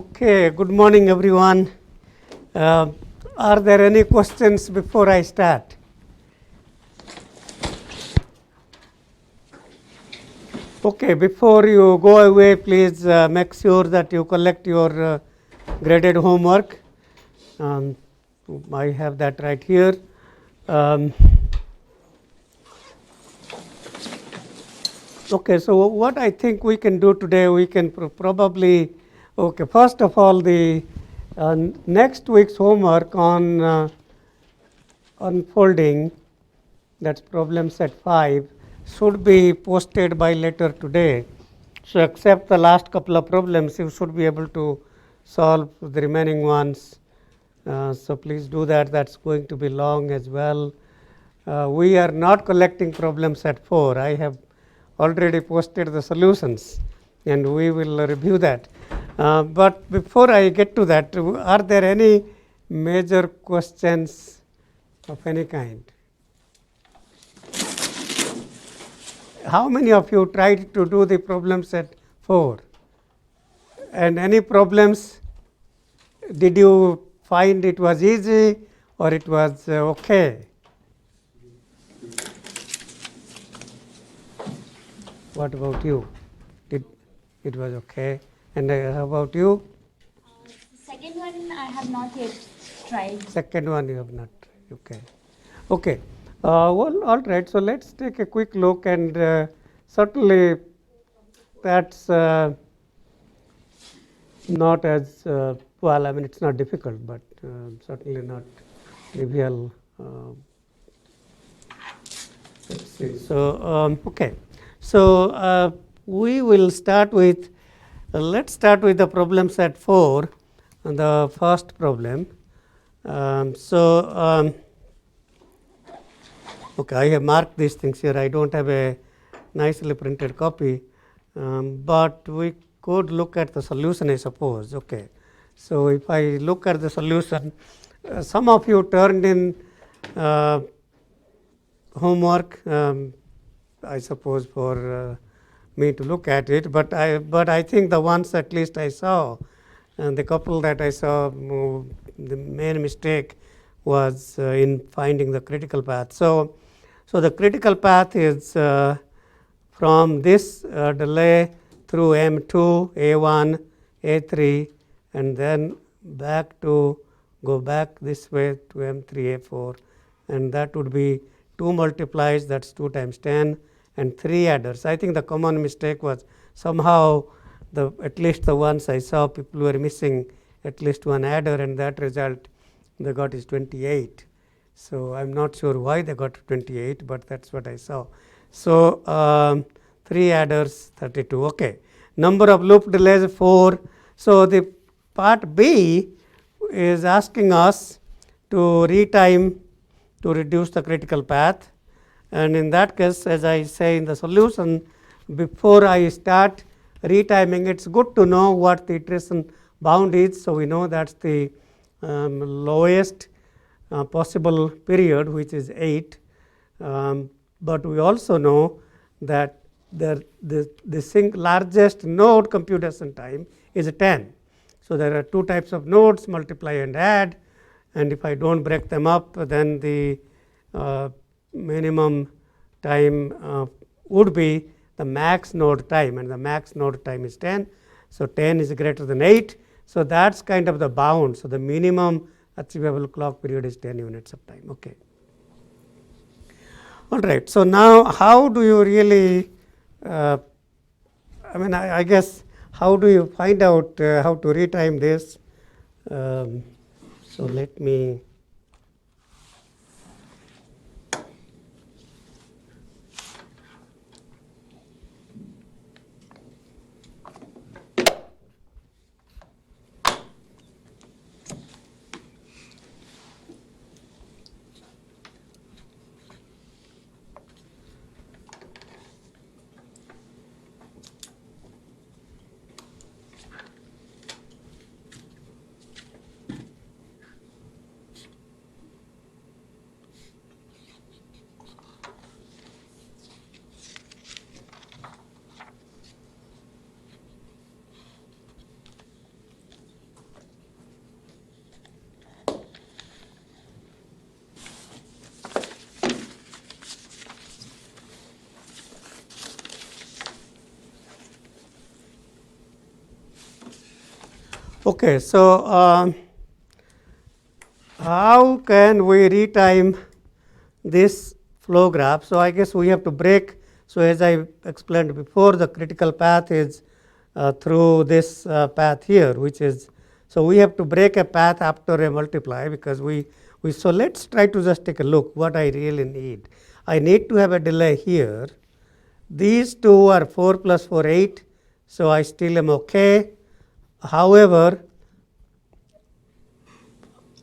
Okay, good morning everyone. Are there any questions before I start? Okay, before you go away, please make sure that you collect your graded homework. I have that right here. Okay, so what I think we can do today, we can probably, okay, first of all, the next week's homework on unfolding, that's problem set 5, should be posted by later today. So except the last couple of problems, you should be able to solve the remaining ones. So please do that. That's going to be long as well. We are not collecting problem set 4. I have already posted the solutions and we will review that. But before I get to that, are there any major questions of any kind? How many of you tried to do the problem set 4? And any problems? Did you find it was easy or it was okay? What about you? Did it was okay? And how about you? Second one I have not yet tried. Second one you have not tried. Okay. Okay. Well, all right. So let's take a quick look, and certainly that's not as well. I mean, it's not difficult, but certainly not trivial. Let's see. So okay. So we will start with. Let's start with the problem set 4, the first problem. Okay, I have marked these things here. I don't have a nicely printed copy, but we could look at the solution, I suppose. Okay, so if I look at the solution, some of you turned in homework, I suppose, for me to look at it, but I think the ones at least I saw, and the couple that I saw, the main mistake was in finding the critical path. So the critical path is from this delay through M2, A1, A3, and then back to go back this way to M3, A4, and that would be 2 multiplies, that's 2 times 10, and 3 adders. I think the common mistake was somehow at least the ones I saw, people were missing at least one adder, and that result they got is 28. So I'm not sure why they got 28, but that's what I saw. So 3 adders, 32. Okay. Number of loop delays 4. So the part B is asking us to retime to reduce the critical path, and in that case, as I say in the solution, before I start retiming, it's good to know what the iteration bound is. So we know that's the lowest possible period, which is 8, but we also know that the largest node computation time is 10. So there are 2 types of nodes, multiply and add, and if I don't break them up, then the minimum time would be the max node time, and the max node time is 10. So 10 is greater than 8. So that's kind of the bound. So the minimum achievable clock period is 10 units of time. Okay. All right. So now, how do you really? I guess how do you find out how to retime this? So let me. Okay, so how can we retime this flow graph? So I guess we have to break. So as I explained before, the critical path is through this path here, which is, so we have to break a path after a multiply, because we so let's try to just take a look what I really need. I need to have a delay here. These two are 4 plus 4, 8. So I still am okay. However,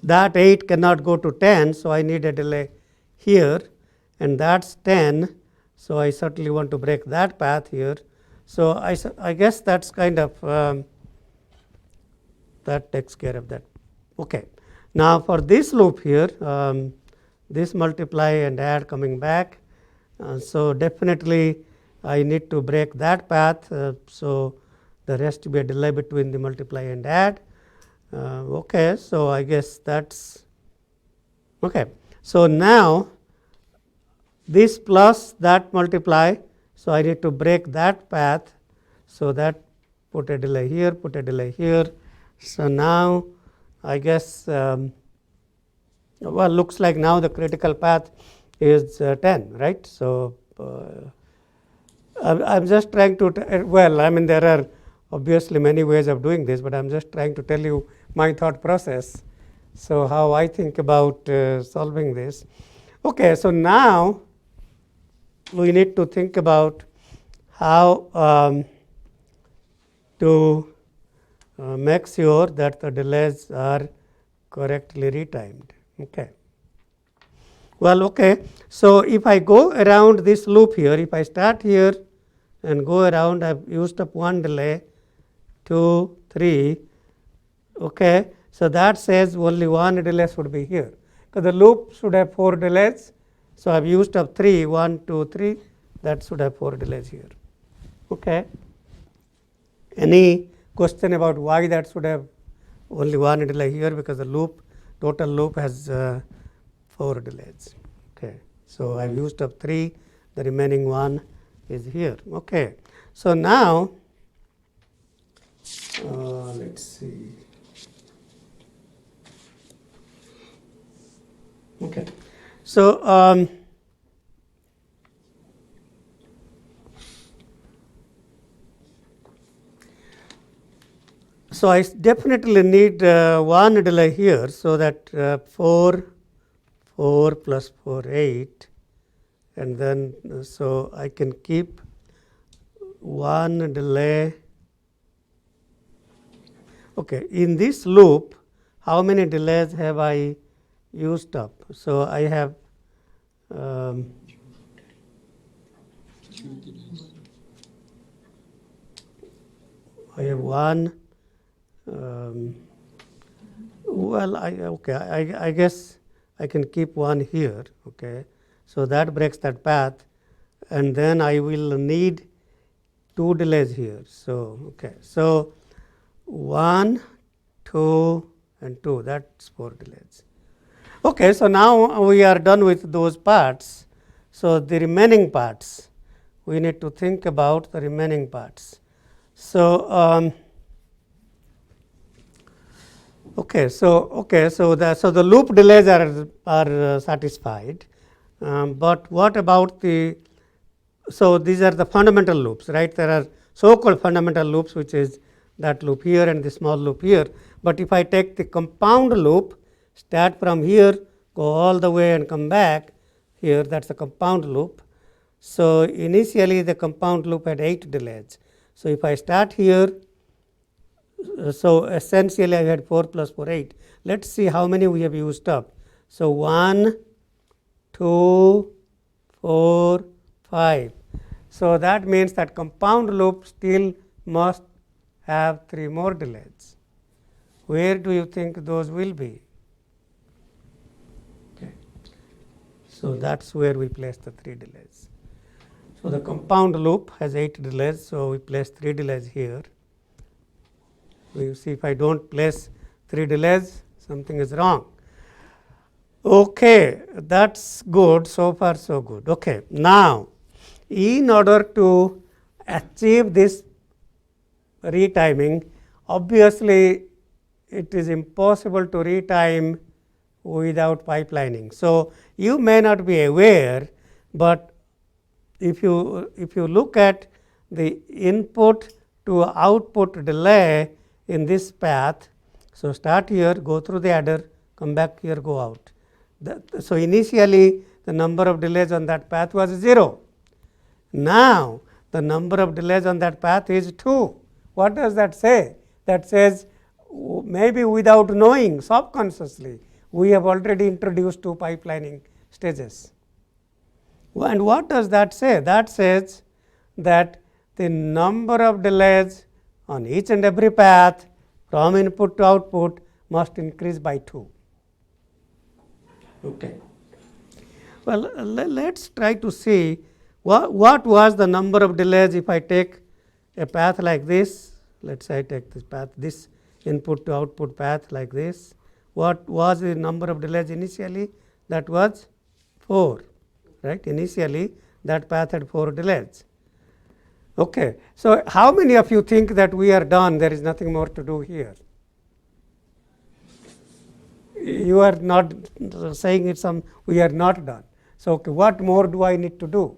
that 8 cannot go to 10, so I need a delay here, and that's 10. So I certainly want to break that path here. So I guess that's kind of that takes care of that. Okay. Now for this loop here, this multiply and add coming back. So definitely I need to break that path. So there has to be a delay between the multiply and add. Okay, so I guess that's okay. So now this plus that multiply, so I need to break that path. So that put a delay here, put a delay here. So now I guess well, looks like now the critical path is 10, right? So I'm just trying to well, I mean there are obviously many ways of doing this, but I'm just trying to tell you my thought process. So how I think about solving this. Okay, so now we need to think about how to make sure that the delays are correctly retimed. Okay. Well, okay. So if I go around this loop here, if I start here and go around, I've used up one delay, 2, 3. Okay. So that says only one delay should be here, because the loop should have 4 delays. So I've used up 3, 1, 2, 3. That should have 4 delays here. Okay. Any question about why that should have only one delay here? Because the loop, total loop has 4 delays. Okay. So I've used up 3. The remaining one is here. Okay. So now let's see. Okay. So so I definitely need one delay here, so that 4 plus 4, 8, and then so I can keep one delay. Okay, in this loop, how many delays have I used up? So I have one. Well, I guess I can keep one here. Okay, so that breaks that path, and then I will need 2 delays here. So okay, so 1, 2, and 2. That's 4 delays. Okay, so now we are done with those parts. So the remaining parts, we need to think about the remaining parts. So so the loop delays are satisfied, but what about the, so these are the fundamental loops, right? There are so-called fundamental loops, which is that loop here and the small loop here. But if I take the compound loop, start from here, go all the way and come back here, that's a compound loop. So initially the compound loop had 8 delays. So if I start here, so essentially I had 4 plus 4, 8. Let's see how many we have used up. So 1, 2, 4, 5. So that means that compound loop still must have 3 more delays. Where do you think those will be? Okay. So that's where we place the 3 delays. So the compound loop has 8 delays, so we place 3 delays here. You see, if I don't place 3 delays, something is wrong. Okay, that's good. So far, so good. Okay, now, in order to achieve this retiming, obviously it is impossible to retime without pipelining. So, you may not be aware, but if you look at the input to output delay in this path, so start here, go through the adder, come back here, go out. So, initially the number of delays on that path was 0. Now, the number of delays on that path is 2. What does that say? That says maybe without knowing, subconsciously, we have already introduced 2 pipelining stages. And what does that say? That says that the number of delays on each and every path from input to output must increase by 2. Okay. Well, let us try to see what was the number of delays if I take a path like this. Let us say I take this path, this input to output path like this. What was the number of delays initially? That was 4, right? Initially that path had 4 delays. Okay. So, how many of you think that we are done, there is nothing more to do here? You are not saying it's some, we are not done. So, okay, what more do I need to do?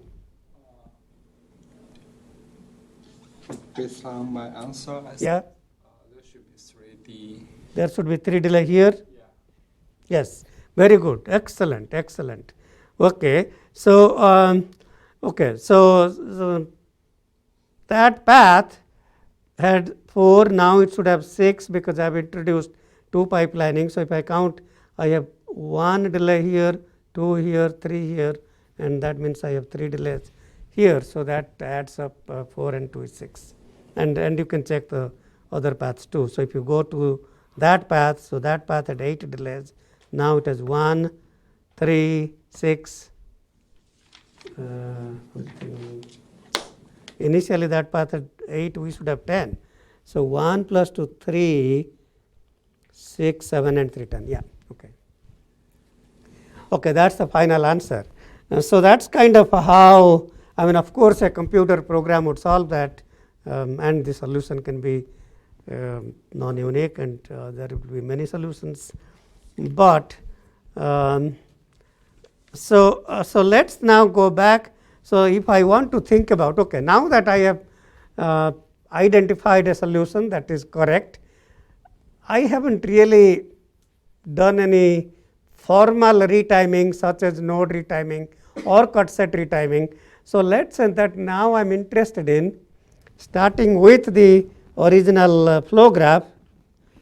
Based on my answer, I Yeah, there should be 3D. there should be 3 delay here. Yeah. Yes, very good, excellent, excellent. Okay, so so that path had 4, now it should have 6 because I have introduced 2 pipelining. So, if I count, I have 1 delay here, 2 here, 3 here, and that means I have 3 delays here. So, that adds up 4 and 2 is 6, and you can check the other paths too. So, if you go to that path, so that path had 8 delays, now it has 1, 3, 6. Initially that path had 8, we should have 10. So, 1 plus 2, 3, 6, 7 and 3, 10. Yeah, okay. Okay, that is the final answer. So, that is kind of how, I mean, of course, a computer program would solve that, and the solution can be non-unique, and there will be many solutions. But so let us now go back. So, if I want to think about, okay, now that I have identified a solution that is correct, I have not really done any formal retiming such as node retiming or cut set retiming. So, let us say that now I am interested in starting with the original flow graph.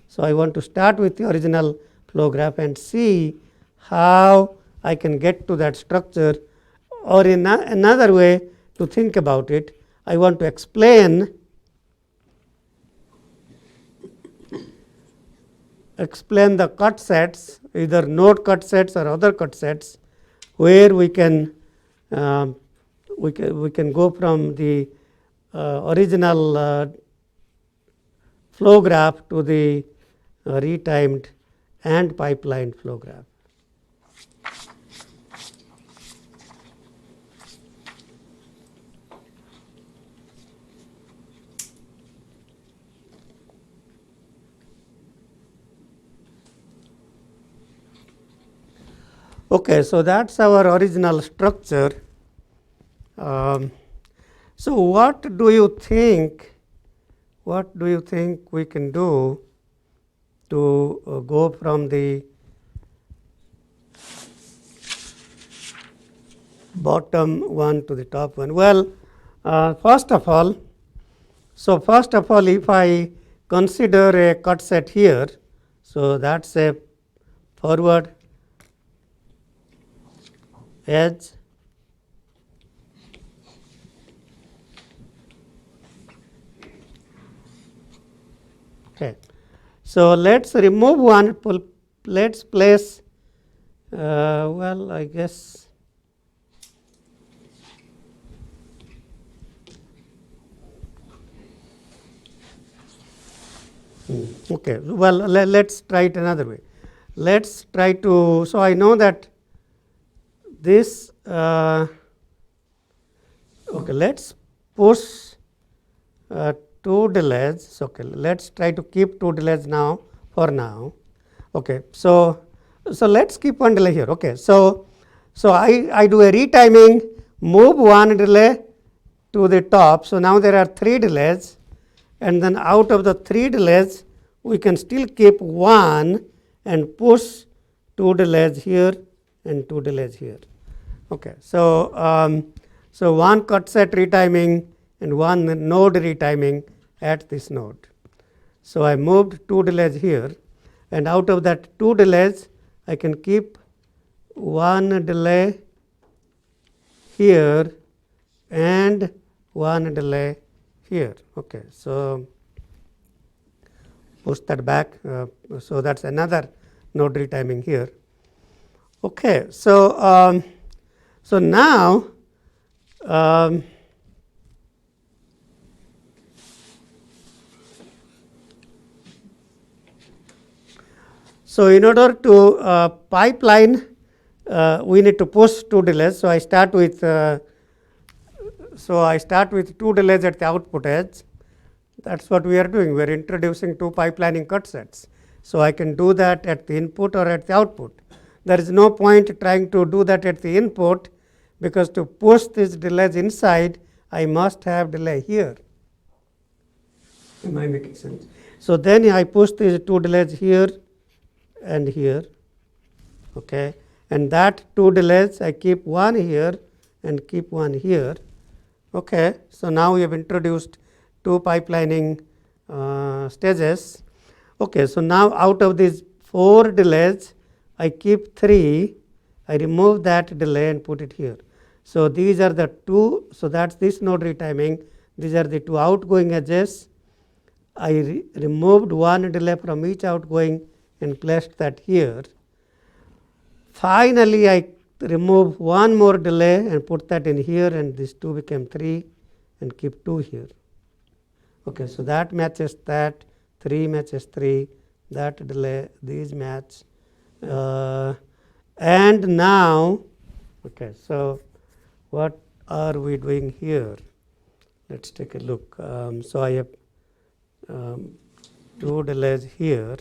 So, I want to start with the original flow graph and see how I can get to that structure, or in another way to think about it, I want to explain the cut sets, either node cut sets or other cut sets, where we can go from the original flow graph to the retimed and pipelined flow graph. Okay, so that is our original structure. So, what do you think we can do to go from the bottom one to the top one? Well, first of all, if I consider a cut set here, so that is a forward edge, okay. So, let us remove one, let us place, well, I guess okay, well, let us try it another way. Let us try to, so I know that this, okay, let us push 2 delays. Okay, let us try to keep 2 delays now for now. Okay, so let's keep one delay here. Okay, so I do a retiming, move one delay to the top. So now there are 3 delays, and then out of the 3 delays we can still keep one and push 2 delays here and 2 delays here. Okay, so so one cut set retiming and one node retiming at this node. So I moved 2 delays here, and out of that 2 delays I can keep one delay here and one delay here. Okay, so push that back. So that's another node retiming here. Okay, so so now so in order to pipeline, we need to push 2 delays. So I start with 2 delays at the output edge. That's what we are doing. We are introducing 2 pipelining cut sets. So I can do that at the input or at the output. There is no point trying to do that at the input, because to push these delays inside, I must have delay here. Am I making sense? So then I push these 2 delays here and here. Okay, and that 2 delays I keep one here and keep one here. Okay, so now we have introduced 2 pipelining stages. Okay, so now out of these 4 delays I keep 3, I remove that delay and put it here. So these are the 2, so that's this node retiming. These are the 2 outgoing edges. I removed one delay from each outgoing and placed that here. Finally I remove one more delay and put that in here, and these 2 became 3 and keep 2 here. Okay, so that matches that, 3 matches 3, that delay, these match. And now, okay, so what are we doing here? Let's take a look. So I have 2 delays here.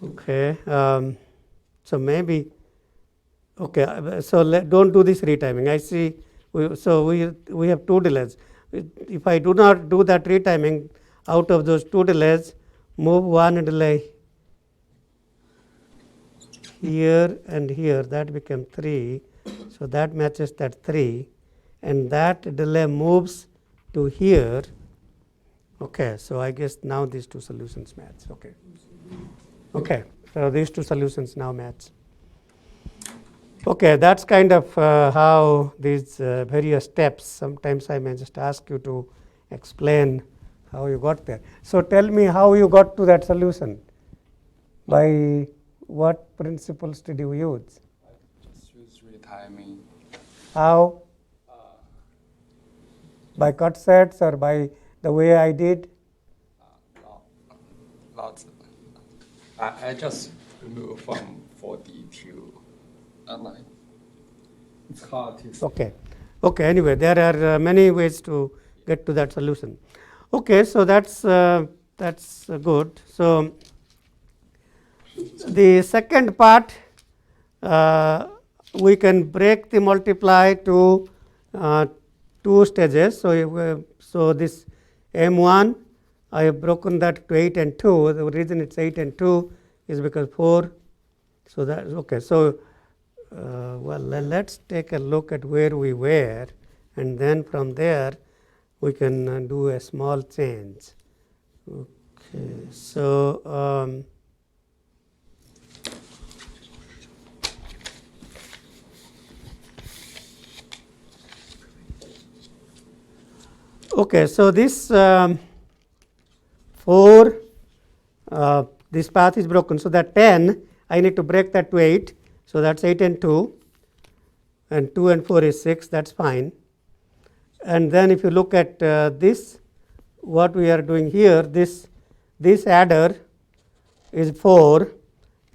Okay, so maybe, okay, so don't do this retiming. I see, we have 2 delays. If I do not do that retiming, out of those 2 delays, move one delay here and here, that became 3. So that matches that 3, and that delay moves to here. Okay, so I guess now these 2 solutions match. Okay. Okay, so these 2 solutions now match. Okay, that's kind of how these various steps. Sometimes I may just ask you to explain how you got there. So tell me how you got to that solution. By what principles did you use? I just use retiming. How? By cut sets or by the way I did? Lots. I just remove from 4D to online. It's hard to. Okay. Okay, anyway, there are many ways to get to that solution. Okay, so that's good. So the second part, we can break the multiply to 2 stages. So this M1, I have broken that to 8 and 2. The reason it's 8 and 2 is because 4. So that okay. So well, let's take a look at where we were, and then from there we can do a small change. Okay, so okay, so this 4, this path is broken. So that 10, I need to break that to 8. So that's 8 and 2, and 2 and 4 is 6. That's fine. And then if you look at this, what we are doing here, this adder is 4,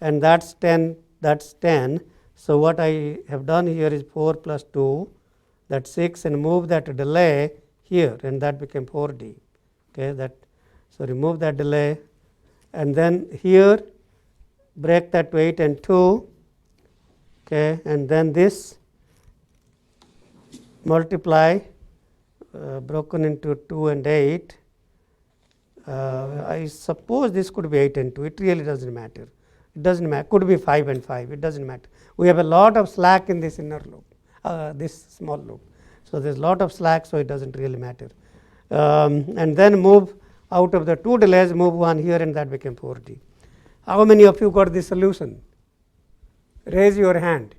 and that's 10. That's 10. So what I have done here is 4 plus 2. that 6 and move that delay here, and that became 4D. Okay, that, so remove that delay, and then here break that to 8 and 2, okay, and then this multiply broken into 2 and 8. I suppose this could be 8 and 2. It really doesn't matter. It doesn't matter. Could be 5 and 5. It doesn't matter. We have a lot of slack in this inner loop, this small loop. So there's a lot of slack, so it doesn't really matter. And then move out of the 2 delays, move 1 here, and that became 4D. How many of you got this solution? Raise your hand.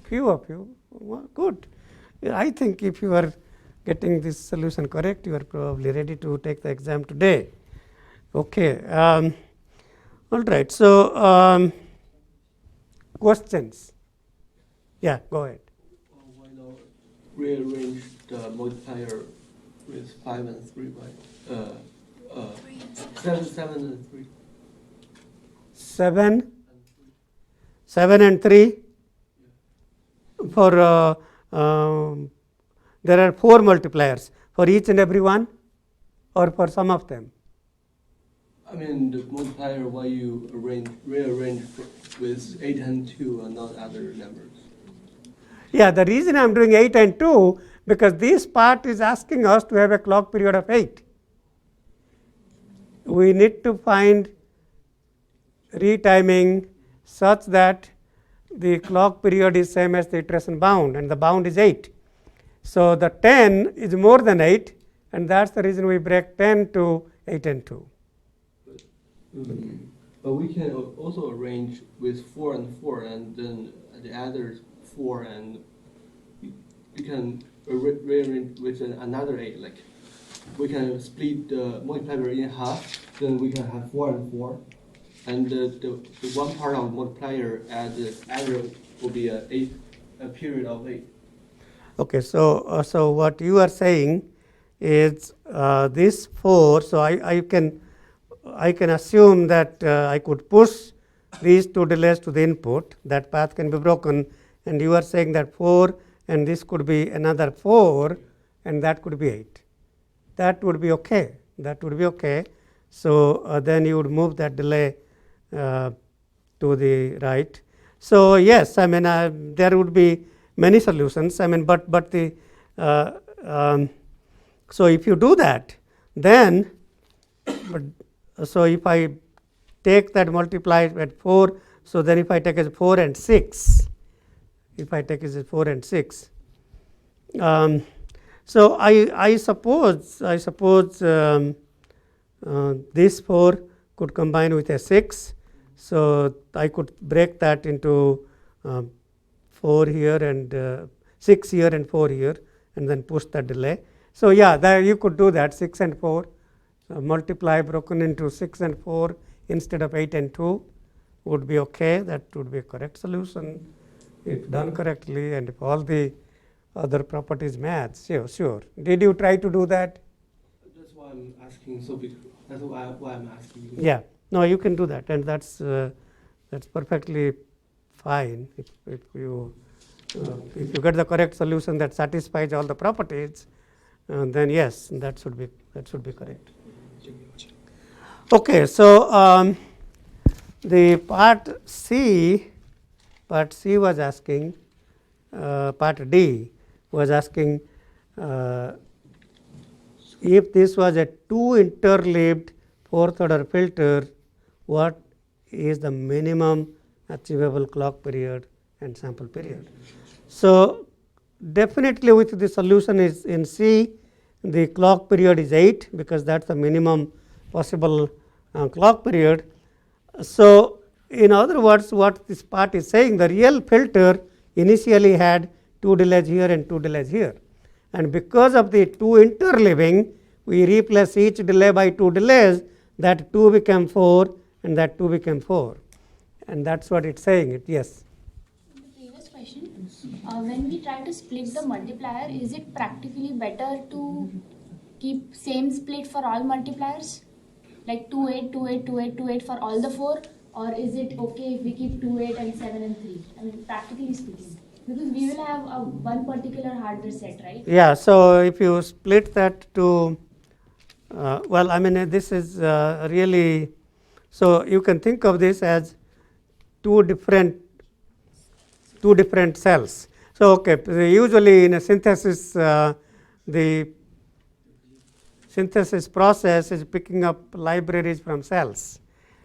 Few of you. Well, good. I think if you are getting this solution correct, you are probably ready to take the exam today. Okay. All right. So, questions? Yeah, go ahead. Why not rearrange the multiplier with 5 and 3, right? 7 and 3. 7 and 3. For there are 4 multipliers for each and every one, or for some of them. I mean, the multiplier, why you rearrange with 8 and 2 and not other numbers? Yeah, the reason I am doing 8 and 2, because this part is asking us to have a clock period of 8. We need to find retiming such that the clock period is same as the iteration bound, and the bound is 8. So the 10 is more than 8, and that's the reason we break 10 to 8 and 2. But we can also arrange with 4 and 4, and then the other 4, and you can rearrange with another 8. Like we can split the multiplier in half, then we can have 4 and 4. And the one part of multiplier as the other will be a period of 8. Okay, so so what you are saying is this 4. So I can assume that I could push these 2 delays to the input. That path can be broken, and you are saying that 4, and this could be another 4, and that could be 8. That would be okay. That would be okay. So then you would move that delay to the right. So yes, I mean there would be many solutions. I mean, but the so if you do that, then so if I take that multiply at 4, so then if I take as 4 and 6, if I take as 4 and 6, so I suppose this 4 could combine with a 6. So I could break that into 4 here and 6 here and 4 here, and then push the delay. So yeah, there you could do that. 6 and 4 multiply broken into 6 and 4 instead of 8 and 2 would be okay. That would be a correct solution if done correctly, and if all the other properties match. Sure. Did you try to do that? That's why I'm asking. That's why I'm asking. Yeah. No, you can do that, and that's perfectly fine. If you get the correct solution that satisfies all the properties, then yes, that should be correct. Okay, so the part C was asking, part D was asking if this was a 2 interleaved 4th order filter, what is the minimum achievable clock period and sample period? So definitely with the solution is in C, the clock period is 8, because that's the minimum possible clock period. So in other words, what this part is saying, the real filter initially had 2 delays here and 2 delays here, and because of the 2 interleaving, we replace each delay by 2 delays. That 2 became 4 and that 2 became 4, and that's what it's saying. Yes. In the previous question, when we try to split the multiplier, is it practically better to keep same split for all multipliers, like 2, 8, 2, 8, 2, 8, 2, 8 for all the 4, or is it okay if we keep 2, 8 and 7 and 3? I mean, practically speaking. Because we will have one particular hardware set, right? Yeah, so if you split that to, well, I mean, this is really, so you can think of this as two different cells. So, okay, usually in a synthesis, the synthesis process is picking up libraries from cells.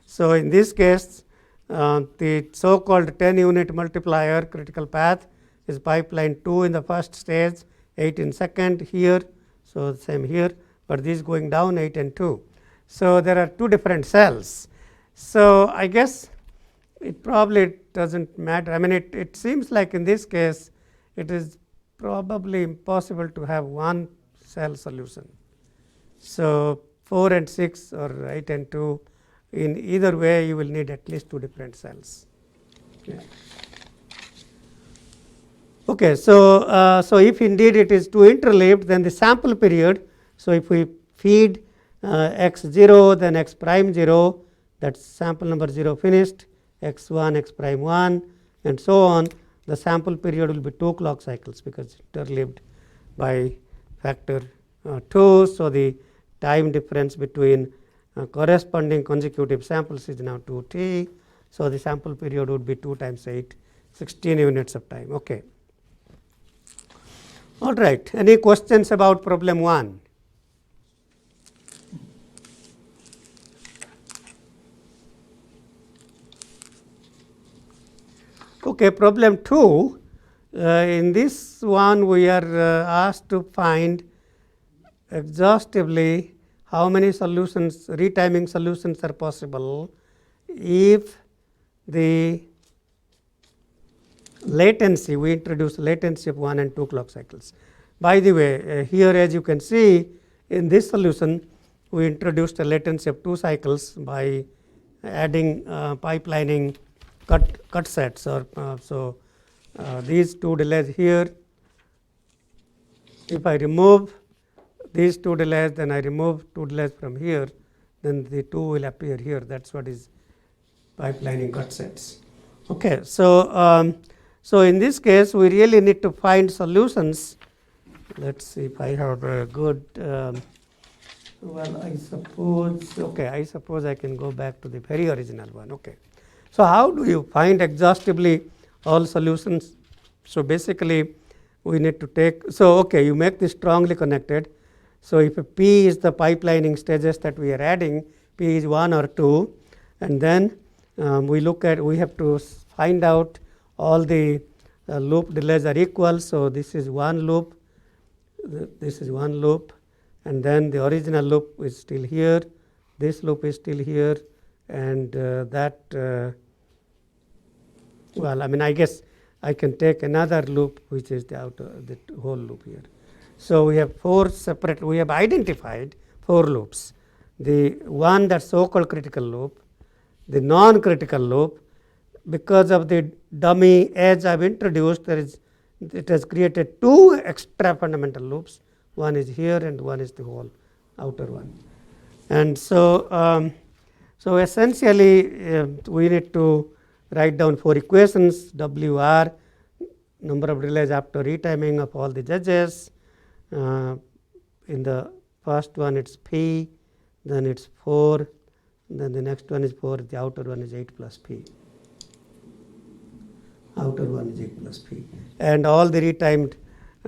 So, in this case, the so-called 10-unit multiplier critical path is pipeline 2 in the first stage, 8 in second here. So, same here, but this going down 8 and 2. So, there are two different cells. So, I guess it probably doesn't matter. I mean, it seems like in this case it is probably impossible to have one cell solution. So, 4 and 6 or 8 and 2, in either way you will need at least two different cells. Okay, so, so if indeed it is two interleaved, then the sample period, so if we feed x 0, then x prime 0, that is sample number 0 finished, x 1, x prime 1 and so on, the sample period will be 2 clock cycles because interleaved by factor 2. So, the time difference between corresponding consecutive samples is now 2t. So, the sample period would be 2 times 8, 16 units of time. Okay. All right. Any questions about problem 1? Okay, problem 2. In this one, we are asked to find exhaustively how many solutions, retiming solutions are possible if the latency, we introduce latency of 1 and 2 clock cycles. By the way, here as you can see in this solution, we introduced a latency of 2 cycles by adding pipelining cut sets, or so these 2 delays here. If I remove these 2 delays, then I remove 2 delays from here, then the 2 will appear here. That is what is pipelining cut sets. Okay, so so in this case we really need to find solutions. Let's see if I have a good. Well, I suppose, okay, I suppose I can go back to the very original one. Okay. So, how do you find exhaustively all solutions? So, basically we need to take, so okay, you make this strongly connected. So, if P is the pipelining stages that we are adding, P is 1 or 2, and then we look at, we have to find out all the loop delays are equal. So, this is one loop, this is one loop, and then the original loop is still here, this loop is still here, and that well, I mean, I guess I can take another loop which is the outer, the whole loop here. So, we have 4 separate, we have identified 4 loops. The one that so-called critical loop, the non-critical loop, because of the dummy edge I have introduced, there is, it has created 2 extra fundamental loops. One is here and one is the whole outer one. And so, so essentially we need to write down 4 equations, WR, number of delays after retiming of all the judges. In the first one it's P, then it's 4, then the next one is 4, the outer one is 8 plus P. Outer one is 8 plus P. And all the retimed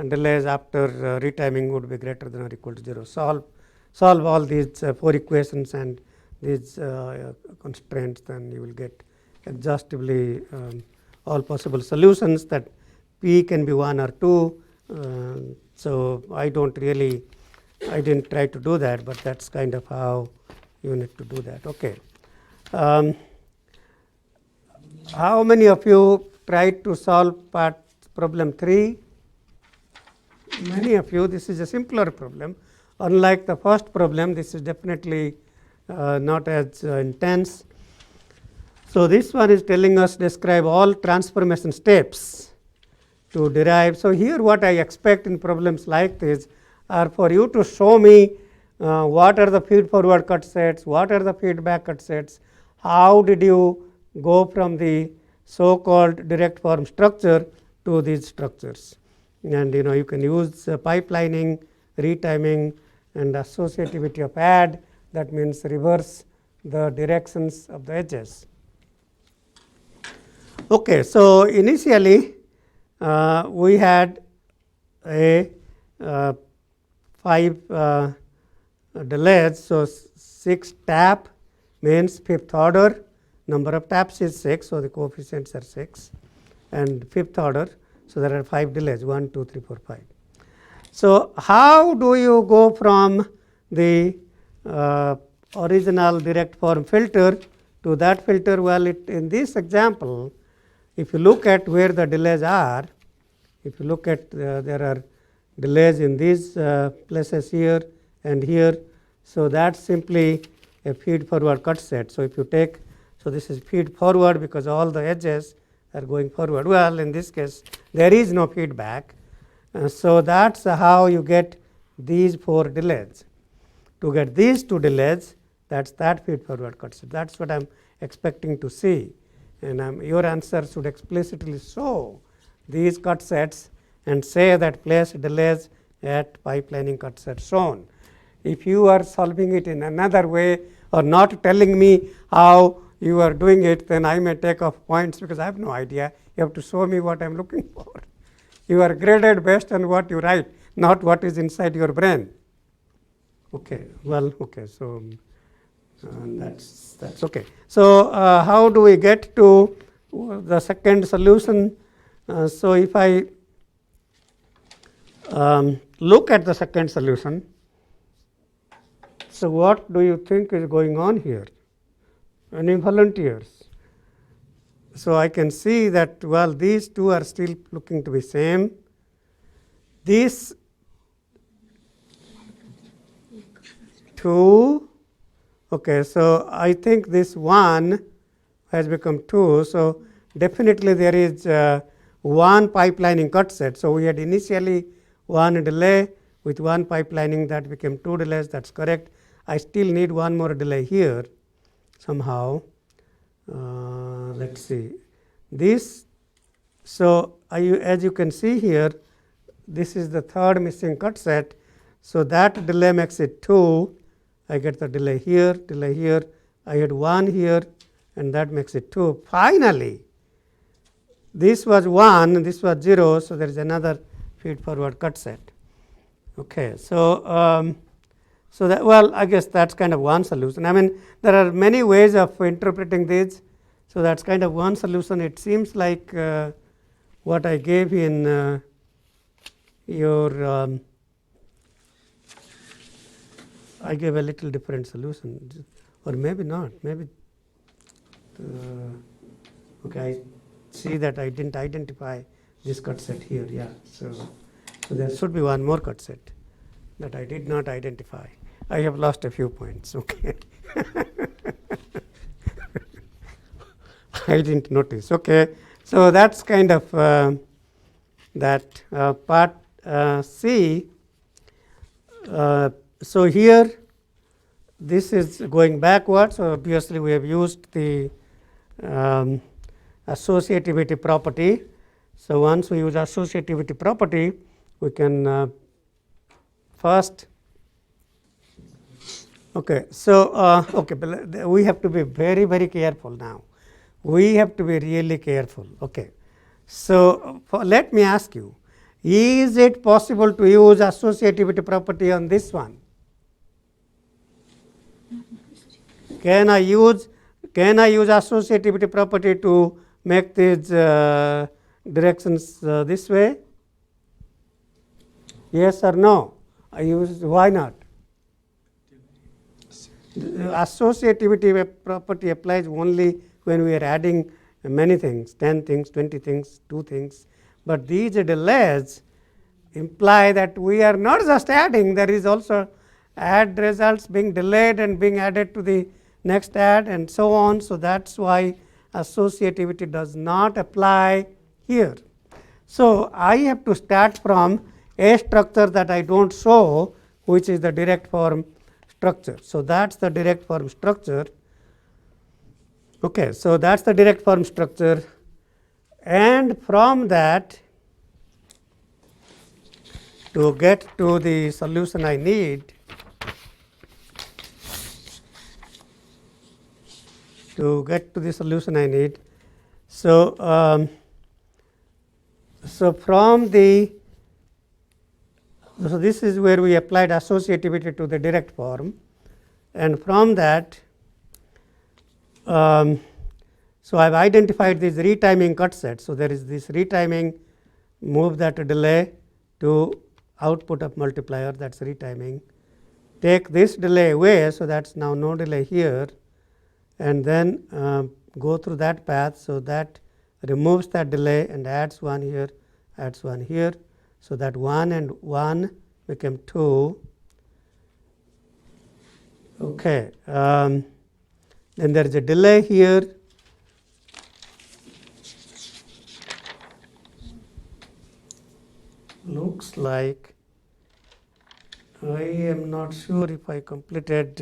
delays after retiming would be greater than or equal to 0. Solve all these 4 equations and these constraints, then you will get exhaustively all possible solutions that P can be 1 or 2. So, I don't really, I didn't try to do that, but that's kind of how you need to do that. Okay. How many of you tried to solve problem 3? Many of you. This is a simpler problem. Unlike the first problem, this is definitely not as intense. So, this one is telling us describe all transformation steps to derive. So, here what I expect in problems like this are for you to show me what are the feed forward cut sets, what are the feedback cut sets, how did you go from the so called direct form structure to these structures. And you can use pipelining, retiming, and associativity of add, that means reverse the directions of the edges. Okay, so initially we had a 5 delays. So 6 tap means fifth order, number of taps is 6, so the coefficients are 6, and fifth order, so there are 5 delays 1, 2, 3, 4, 5. So how do you go from the original direct form filter to that filter? Well, in this example, if you look at where the delays are, if you look at there are delays in these places here and here, so that's simply a feed forward cut set. So if you take, so this is feed forward because all the edges are going forward. Well, in this case there is no feedback, so that's how you get these 4 delays. To get these 2 delays, that's that feed forward cut set. That's what I'm expecting to see, and your answer should explicitly show these cut sets and say that place delays at pipelining cut set shown. If you are solving it in another way or not telling me how you are doing it, then I may take off points because I have no idea. You have to show me what I am looking for. You are graded based on what you write, not what is inside your brain. Okay, well, okay, so that's okay. So how do we get to the second solution? So if I look at the second solution, so what do you think is going on here? Any volunteers? So I can see that, well, these 2 are still looking to be same. These 2, okay, so I think this 1 has become 2. So definitely there is 1 pipelining cut set. So we had initially 1 delay with 1 pipelining, that became 2 delays. That's correct. I still need 1 more delay here somehow. Let's see this. So as you can see here, this is the 3rd missing cut set. So that delay makes it 2. I get the delay here, I had 1 here, and that makes it 2. Finally, this was 1, this was 0, so there is another feed forward cut set. Okay, so so that, well, I guess that's kind of one solution. I mean, there are many ways of interpreting this, so that's kind of one solution. It seems like what I gave in your I gave a little different solution, or maybe not, maybe okay, I see that I didn't identify this cut set here. Yeah, so there should be one more cut set that I did not identify. I have lost a few points. Okay. I didn't notice. Okay, so that's kind of that part C. So here this is going backwards, so obviously we have used the associativity property. So once we use associativity property, we can first, okay, so okay, but we have to be very, very careful now. We have to be really careful. Okay, so let me ask you, is it possible to use associativity property on this one? Can I use associativity property to make these directions this way? Yes or no? I use, why not? The associativity property applies only when we are adding many things, 10 things, 20 things, 2 things. But these delays imply that we are not just adding, there is also add results being delayed and being added to the next add and so on. So that's why associativity does not apply here. So I have to start from a structure that I don't show, which is the direct form structure. So that's the direct form structure. Okay, so that's the direct form structure, and from that to get to the solution I need, so so from the so this is where we applied associativity to the direct form, and from that so I've identified these retiming cut sets. So there is this retiming, move that delay to output of multiplier, that's retiming. Take this delay away, so that's now no delay here, and then go through that path, so that removes that delay and adds one here, adds one here. So that 1 and 1 became 2. Okay. Then there is a delay here. Looks like I am not sure if I completed.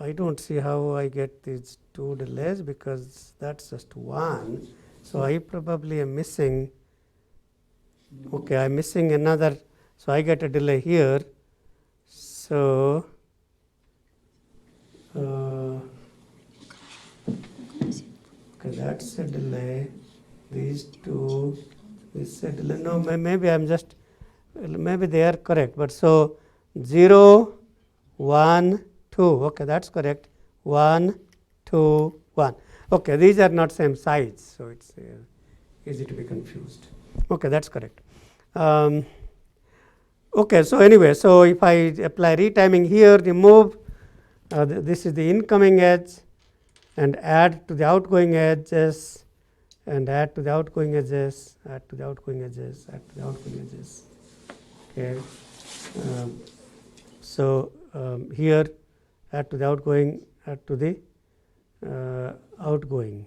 I don't see how I get these 2 delays, because that's just 1. So I probably am missing. Okay, I'm missing another. So I get a delay here. So okay, that's a delay. These 2, this is a delay. No, maybe I'm just, maybe they are correct. But so 0, 1, 2. Okay, that's correct. 1, 2, 1. Okay, these are not same size, so it's easy to be confused. Okay, that's correct. Okay, so anyway, so if I apply retiming here, remove this is the incoming edge, and add to the outgoing edges, and add to the outgoing edges, add to the outgoing edges, add to the outgoing edges. Okay, so here add to the outgoing, add to the outgoing.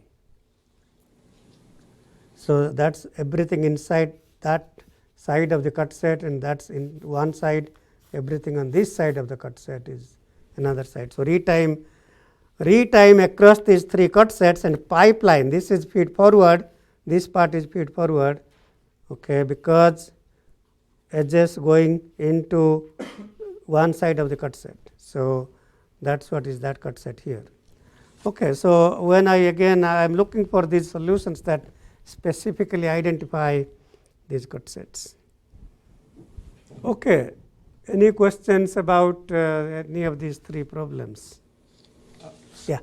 So that's everything inside that side of the cut set, and that's in one side. Everything on this side of the cut set is another side. So retime across these 3 cut sets, and pipeline. This is feed forward. This part is feed forward. Okay, because edges going into one side of the cut set. So that's what is that cut set here. Okay, so when I am looking for these solutions that specifically identify these cut sets. Okay, any questions about any of these 3 problems? Yeah.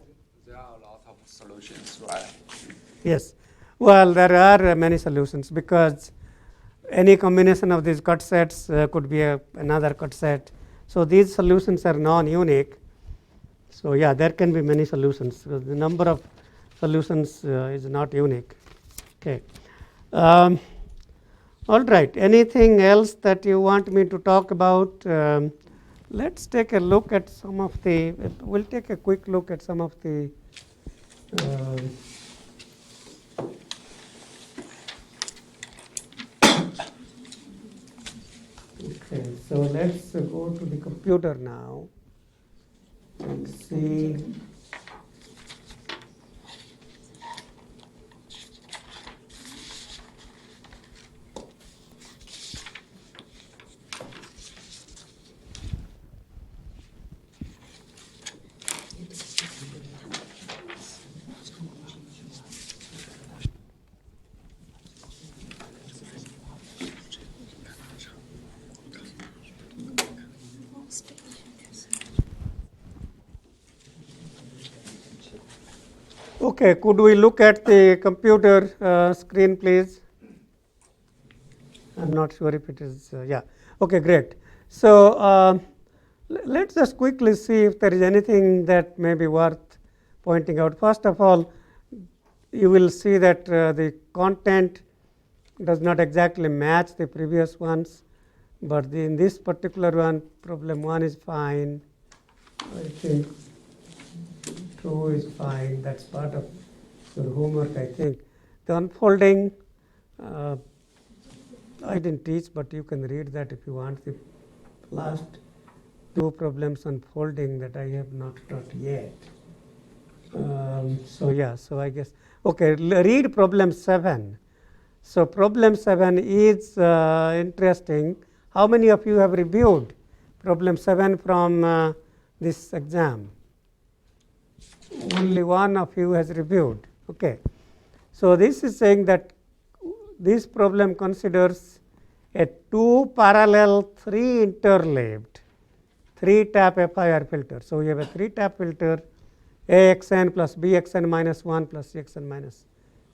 There are a lot of solutions, right? Yes. Well, there are many solutions, because any combination of these cut sets could be another cut set. So these solutions are non-unique. So yeah, there can be many solutions. So the number of solutions is not unique. Okay. All right. Anything else that you want me to talk about? Let's take a look at some of the. We'll take a quick look at some of the. Okay, so let's go to the computer now and see. Okay, could we look at the computer screen, please? I'm not sure if it is, yeah. Okay, great. So let's just quickly see if there is anything that may be worth pointing out. First of all, you will see that the content does not exactly match the previous ones, but in this particular one, problem 1 is fine. I think 2 is fine. That's part of your homework, I think. The unfolding, I didn't teach, but you can read that if you want. The last 2 problems unfolding that I have not taught yet. So yeah, so I guess, okay, read problem 7. So problem 7 is interesting. How many of you have reviewed problem 7 from this exam? Only one of you has reviewed. Okay. So, this is saying that this problem considers a 2 parallel 3 interleaved 3 tap FIR filter. So, we have a 3 tap filter AXN plus BXN minus 1 plus CXN minus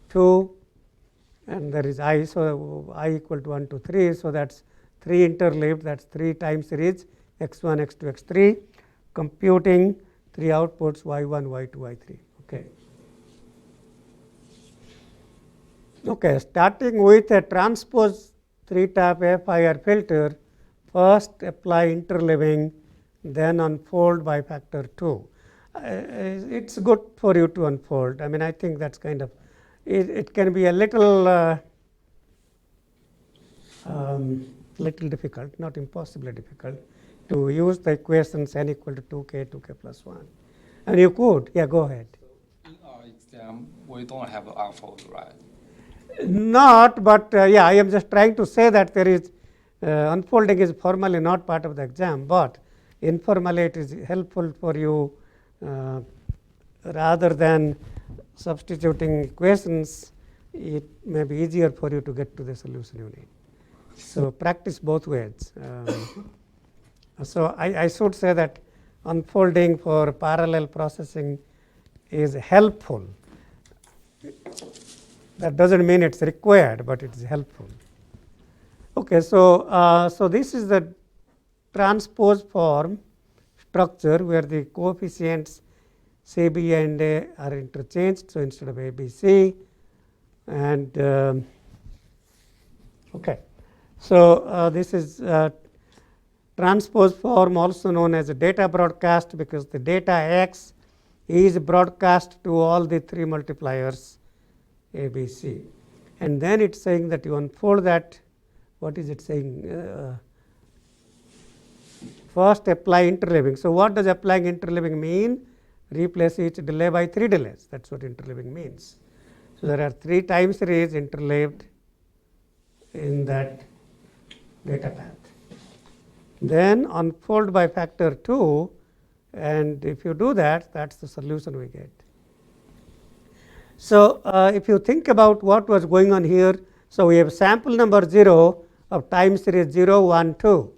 2, and there is I. So, I equal to 1 to 3. So, that is 3 interleaved, that is 3 time series x1, x2, x3, computing 3 outputs y1, y2, y3. Okay. Okay, starting with a transpose 3 tap FIR filter, first apply interleaving, then unfold by factor 2. It's good for you to unfold. I mean, I think that's kind of, it can be a little little difficult, not impossibly difficult, to use the equations n equal to 2k, 2k plus 1. And you could, yeah, go ahead. In our exam, we don't have unfold, right? Not, but yeah, I am just trying to say that there is unfolding is formally not part of the exam, but informally it is helpful for you rather than substituting equations. It may be easier for you to get to the solution you need. So, practice both ways. So, I should say that unfolding for parallel processing is helpful. That does not mean it is required, but it is helpful. Okay, so, so this is the transpose form structure where the coefficients C, B and A are interchanged. So, instead of A, B, C, and okay. So, this is transpose form, also known as a data broadcast, because the data X is broadcast to all the 3 multipliers A, B, C, and then it is saying that you unfold that. What is it saying? First apply interleaving. So, what does applying interleaving mean? Replace each delay by 3 delays. That is what interleaving means. So, there are 3 time series interleaved in that data path. Then unfold by factor 2, and if you do that, that is the solution we get. So, if you think about what was going on here, so we have sample number 0 of time series 0, 1, 2,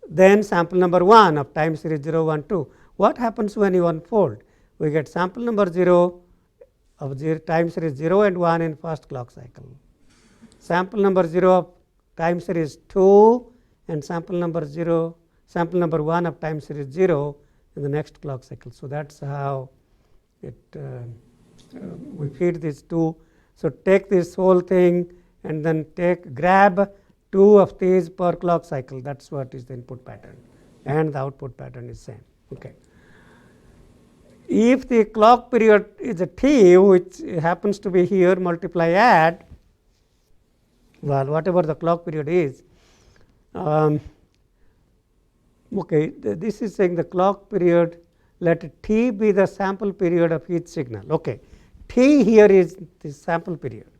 then sample number 1 of time series 0, 1, 2. What happens when you unfold? We get sample number 0 of time series 0 and 1 in first clock cycle, sample number 0 of time series 2 and sample number 1 of time series 0 in the next clock cycle. So, that is how it we feed these 2. So, take this whole thing and then grab 2 of these per clock cycle. That is what is the input pattern, and the output pattern is same. Okay. If the clock period is a t, which happens to be here, multiply add, well, whatever the clock period is. Okay, this is saying the clock period, let t be the sample period of each signal. Okay, t here is the sample period.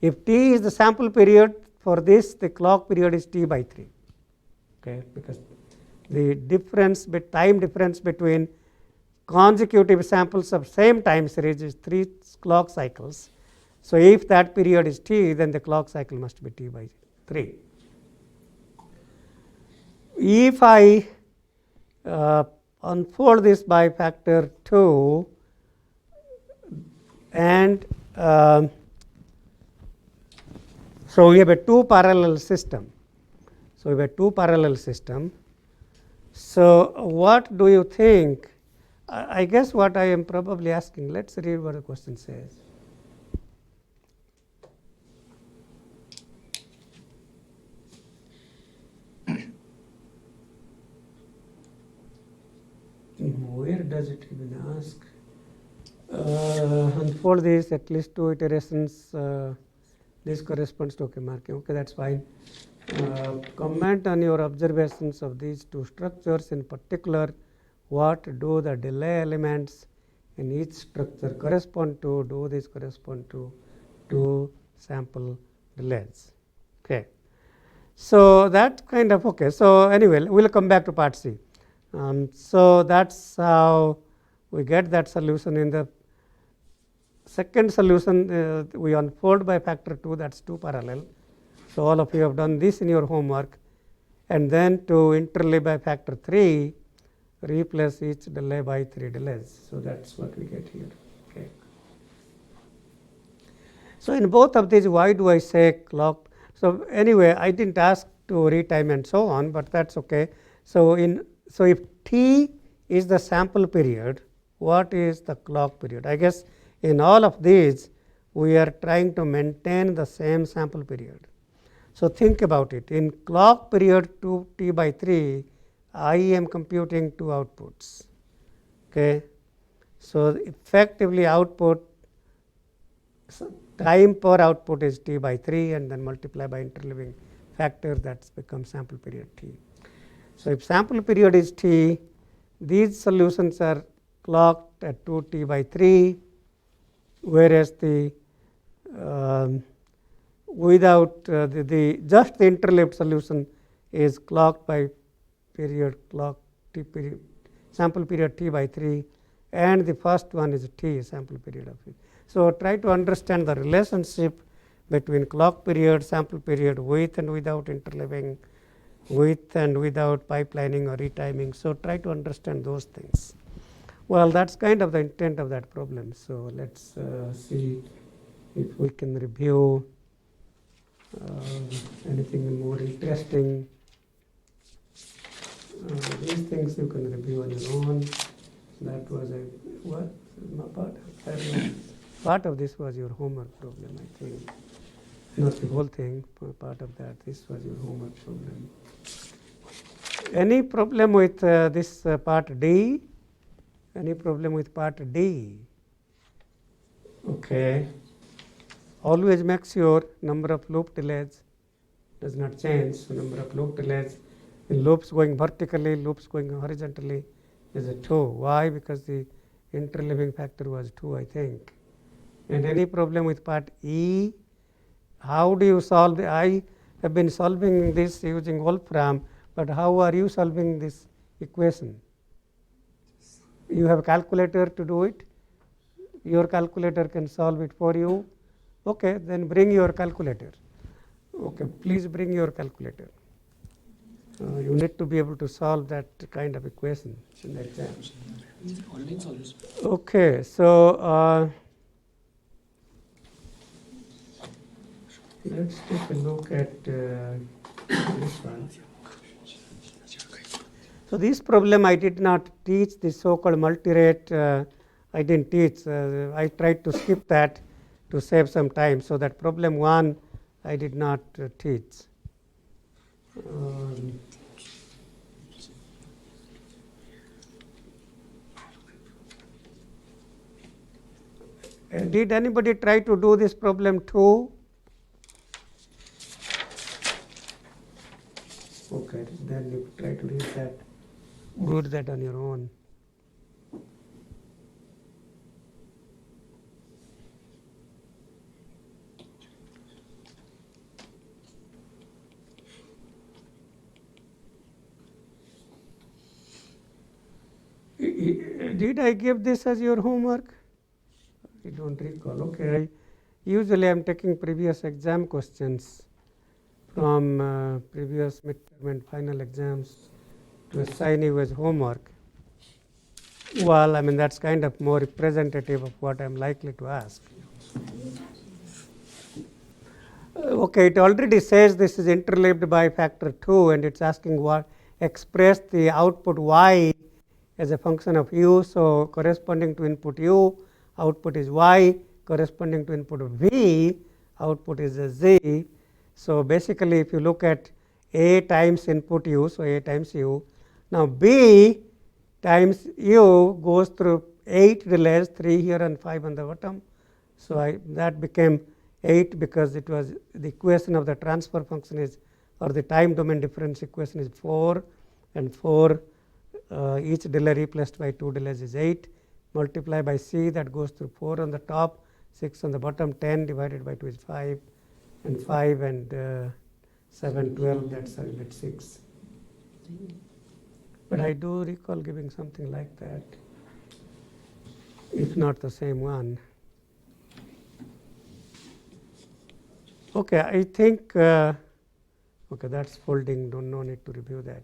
If t is the sample period, for this the clock period is t by 3. Okay, because the time difference between consecutive samples of same time series is 3 clock cycles. So, if that period is t, then the clock cycle must be t by 3. If I unfold this by factor 2 and so we have a 2 parallel system. So, we have a 2 parallel system. So, what do you think? I guess what I am probably asking, let us read what the question says. Where does it even ask? Unfold this at least 2 iterations. This corresponds to okay marking. Okay, that is fine. Comment on your observations of these 2 structures. In particular, what do the delay elements in each structure correspond to? Do these correspond to 2 sample delays? Okay. So that kind of okay. So anyway, we'll come back to part C. So that's how we get that solution. In the second solution, we unfold by factor 2. That's 2 parallel. So all of you have done this in your homework, and then to interleave by factor 3, replace each delay by 3 delays. So that's what we get here. Okay. So in both of these, why do I say clock? So anyway, I didn't ask to retime and so on, but that's okay. So if T is the sample period, what is the clock period? I guess in all of these, we are trying to maintain the same sample period. So think about it. In clock period 2t by 3, I am computing 2 outputs. Okay. So effectively output, so time per output is t by 3, and then multiply by interleaving factor, that becomes sample period t. So if sample period is t, these solutions are clocked at 2t by 3, whereas the without the just the interleaved solution is clocked by period clock t period sample period t by 3, and the first one is t sample period of it. So try to understand the relationship between clock period, sample period, with and without interleaving, with and without pipelining or retiming. So try to understand those things. Well, that's kind of the intent of that problem. So let's see if we can review anything more interesting. These things you can review on your own. That was a what? Part of this was your homework problem, I think. Not the whole thing, part of that. This was your homework problem. Any problem with this part D? Any problem with part D? Okay. Always make sure number of loop delays does not change. So number of loop delays in loops going vertically, loops going horizontally is a 2. Why? Because the interleaving factor was 2, I think. And any problem with part E? How do you solve? I have been solving this using Wolfram, but how are you solving this equation? You have a calculator to do it? Your calculator can solve it for you? Okay, then bring your calculator. Okay, please bring your calculator. You need to be able to solve that kind of equation in the exam. Okay, so let's take a look at this one. So this problem I did not teach, the so-called multi-rate. I didn't teach. I tried to skip that to save some time. So that problem 1 I did not teach. Did anybody try to do this problem 2? Okay, then you try to read that, do that on your own. Did I give this as your homework? I don't recall. Okay, usually I'm taking previous exam questions from previous midterm and final exams to assign you as homework. Well, I mean, that's kind of more representative of what I'm likely to ask. Okay, it already says this is interleaved by factor 2, and it's asking what express the output y as a function of u. So corresponding to input u, output is y. Corresponding to input v, output is a z. So basically, if you look at a times input u, so a times u. Now b times u goes through 8 delays, 3 here and 5 on the bottom. So that became 8 because it was the equation of the transfer function is, or the time domain difference equation is 4, and 4 each delay replaced by 2 delays is 8. Multiply by c, that goes through 4 on the top, 6 on the bottom, 10 divided by 2 is 5, and 5 and 7, 12, that's bit 6. But I do recall giving something like that, if not the same one. Okay, I think, okay, that's folding, no need to review that.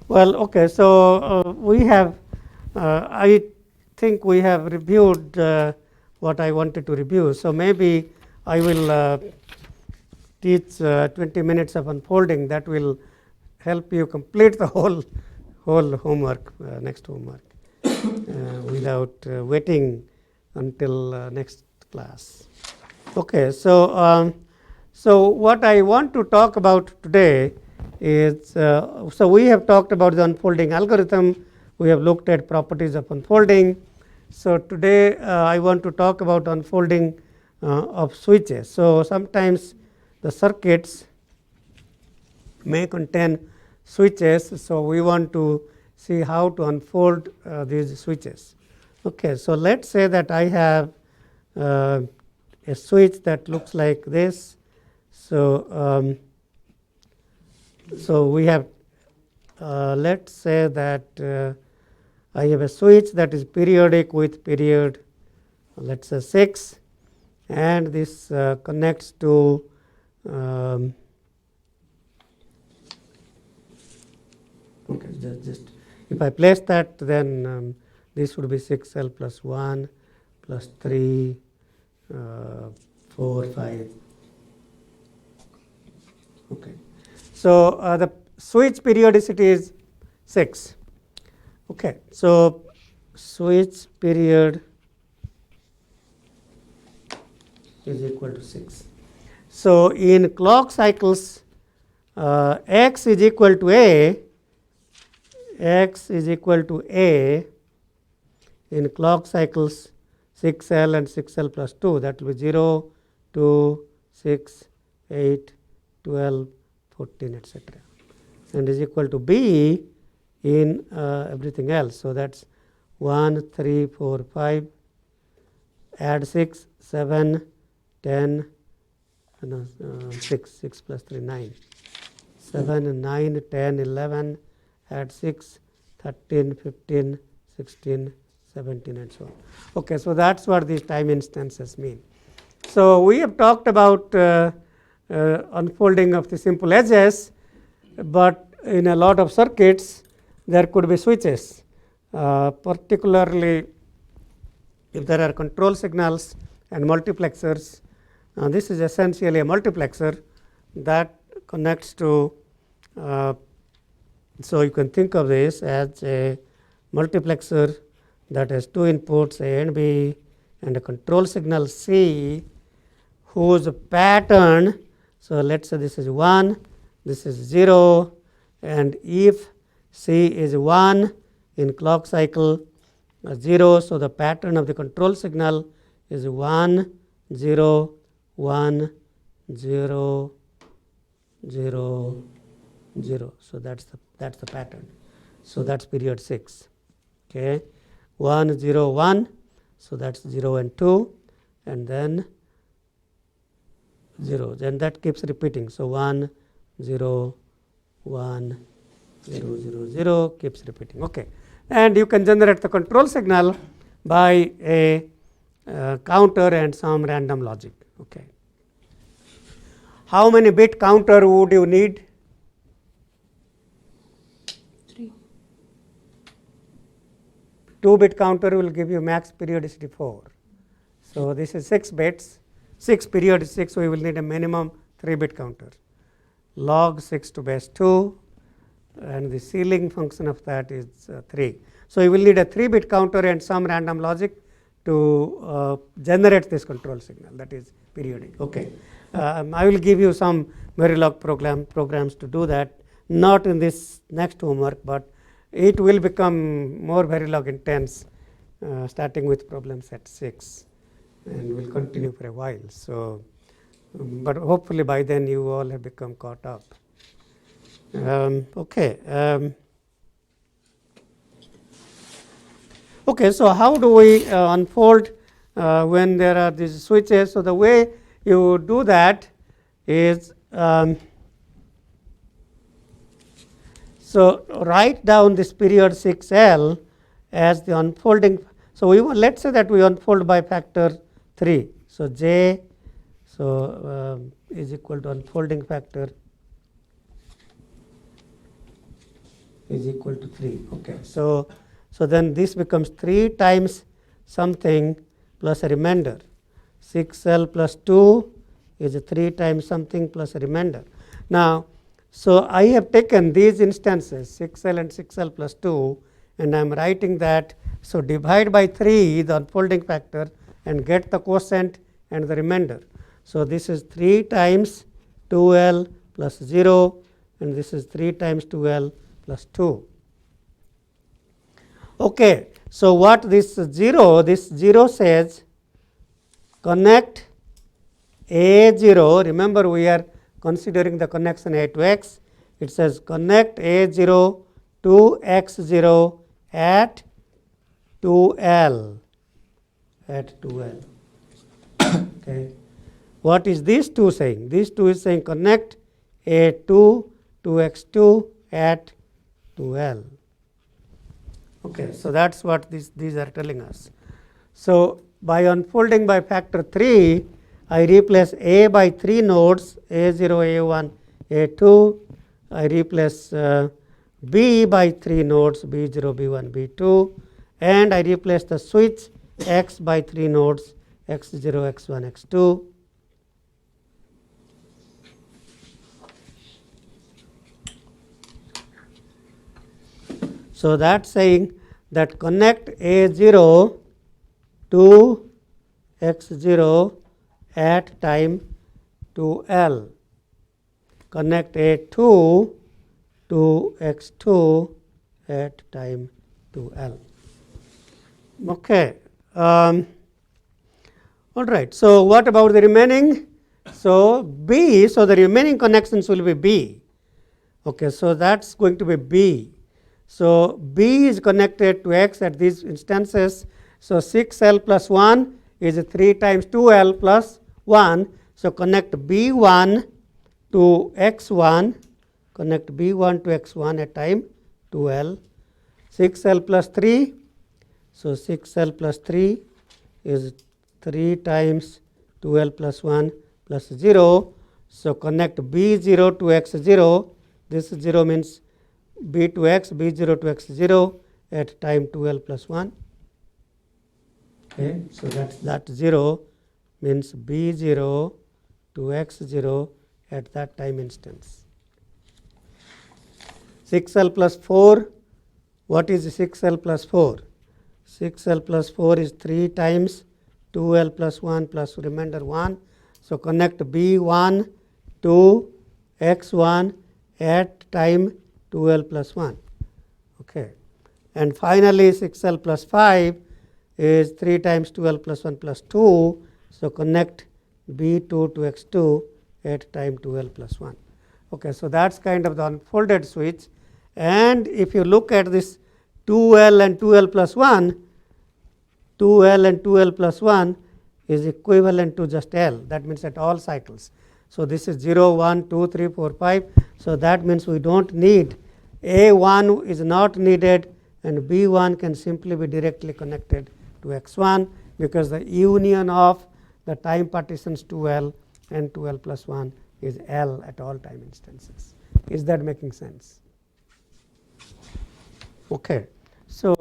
Well, okay, so we have, I think we have reviewed what I wanted to review. So maybe I will teach 20 minutes of unfolding. That will help you complete the whole homework, next homework, without waiting until next class. Okay, so so what I want to talk about today is, so we have talked about the unfolding algorithm. We have looked at properties of unfolding. So today I want to talk about unfolding of switches. So sometimes the circuits may contain switches, so we want to see how to unfold these switches. Okay, so let's say that I have a switch that looks like this. So so we have, let's say that I have a switch that is periodic with period, let's say 6, and this connects to okay, just if I place that, then this would be 6L plus 1 plus 3, 4, 5. Okay. So the switch periodicity is 6. Okay. So switch period is equal to 6. So in clock cycles, x is equal to a. X is equal to a in clock cycles 6L and 6L plus 2, that will be 0, 2, 6, 8, 12, 14, etc. and is equal to b in everything else. So that's 1, 3, 4, 5, add 6, 7, 10, 6 plus 3, 9, 7, 9, 10, 11, add 6, 13, 15, 16, 17, and so on. Okay, so that's what these time instances mean. So we have talked about unfolding of the simple edges, but in a lot of circuits there could be switches, particularly if there are control signals and multiplexers. This is essentially a multiplexer that connects to, so you can think of this as a multiplexer that has two inputs A and B and a control signal C whose pattern, so let's say this is 1, this is 0, and if C is 1 in clock cycle 0, so the pattern of the control signal is 1, 0, 1, 0, 0, 0. So that's the pattern. So that's period 6. Okay, 1, 0, 1. So that's 0 and 2, and then 0. Then that keeps repeating. So 1, 0, 1, 0, 0, 0 keeps repeating. Okay, and you can generate the control signal by a counter and some random logic. Okay, how many bit counter would you need? 3. 2-bit counter will give you max periodicity 4. So this is 6 bits, 6 period 6, so we will need a minimum 3-bit counter. Log 6 to base 2, and the ceiling function of that is 3. So you will need a 3-bit counter and some random logic to generate this control signal, that is periodic. Okay, I will give you some Verilog programs to do that, not in this next homework, but it will become more Verilog intense starting with problem set 6 and will continue for a while. So, but hopefully by then you all have become caught up. Okay. Okay, so how do we unfold when there are these switches? So the way you do that is so write down this period 6L as the unfolding. So we will, let's say that we unfold by factor 3. So J is equal to unfolding factor is equal to 3. Okay, so then this becomes 3 times something plus a remainder. 6L plus 2 is 3 times something plus a remainder. Now, so I have taken these instances 6L and 6L plus 2 and I am writing that. So divide by 3 the unfolding factor and get the quotient and the remainder. So this is 3 times 2L plus 0 and this is 3 times 2L plus 2. Okay, so what this 0 says, connect A0, remember we are considering the connection A to X, it says connect A0 to X0 at 2L, okay. What is these two saying? These two is saying connect A2 to X2 at 2L. Okay, so that's what these are telling us. So by unfolding by factor 3, I replace A by 3 nodes A0, A1, A2. I replace B by 3 nodes B0, B1, B2, and I replace the switch X by 3 nodes X0, X1, X2. So that's saying that connect A0 to X0 at time 2L. Connect A2 to X2 at time 2L. Okay. All right. So what about the remaining? So B. So the remaining connections will be B. Okay. So that's going to be B. So B is connected to X at these instances. So 6L plus 1 is 3 times 2L plus 1. So connect B1 to X1. Connect B1 to X1 at time 2L. 6L plus 3. So 6L plus 3 is 3 times 2L plus 1 plus 0. So connect B0 to X0. This 0 means B to X, B0 to X0 at time 2L plus 1. Okay, so that 0 means B0 to X0 at that time instance. 6L plus 4, what is 6L plus 4? 6L plus 4 is 3 times 2L plus 1 plus remainder 1. So connect B1 to X1 at time 2L plus 1. Okay. And finally 6L plus 5 is 3 times 2L plus 1 plus 2. So connect B2 to X2 at time 2L plus 1. Okay, so that's kind of the unfolded switch. And if you look at this 2L and 2L plus 1, 2L and 2L plus 1 is equivalent to just L. That means at all cycles. So this is 0, 1, 2, 3, 4, 5. So that means we don't need A1 is not needed and B1 can simply be directly connected to X1 because the union of the time partitions 2L and 2L plus 1 is L at all time instances. Is that making sense? Okay. So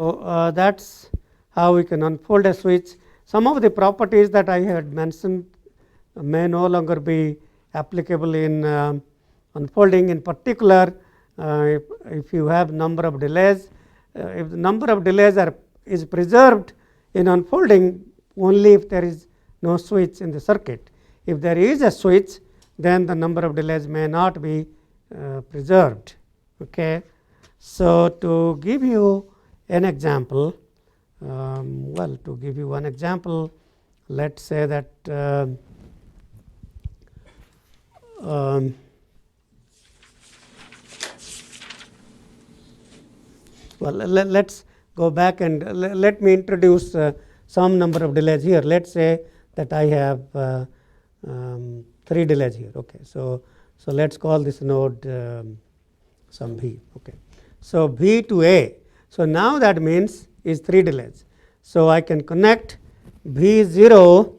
that's how we can unfold a switch. Some of the properties that I had mentioned may no longer be applicable in unfolding. In particular, if you have number of delays, if the number of delays is preserved in unfolding only if there is no switch in the circuit. If there is a switch, then the number of delays may not be preserved. Okay. So to give you an example, to give you one example, let's say that let's go back and let me introduce some number of delays here. Let's say that I have 3 delays here. Okay, so let's call this node some B. Okay, so B to A. So now that means is 3 delays. So I can connect B0.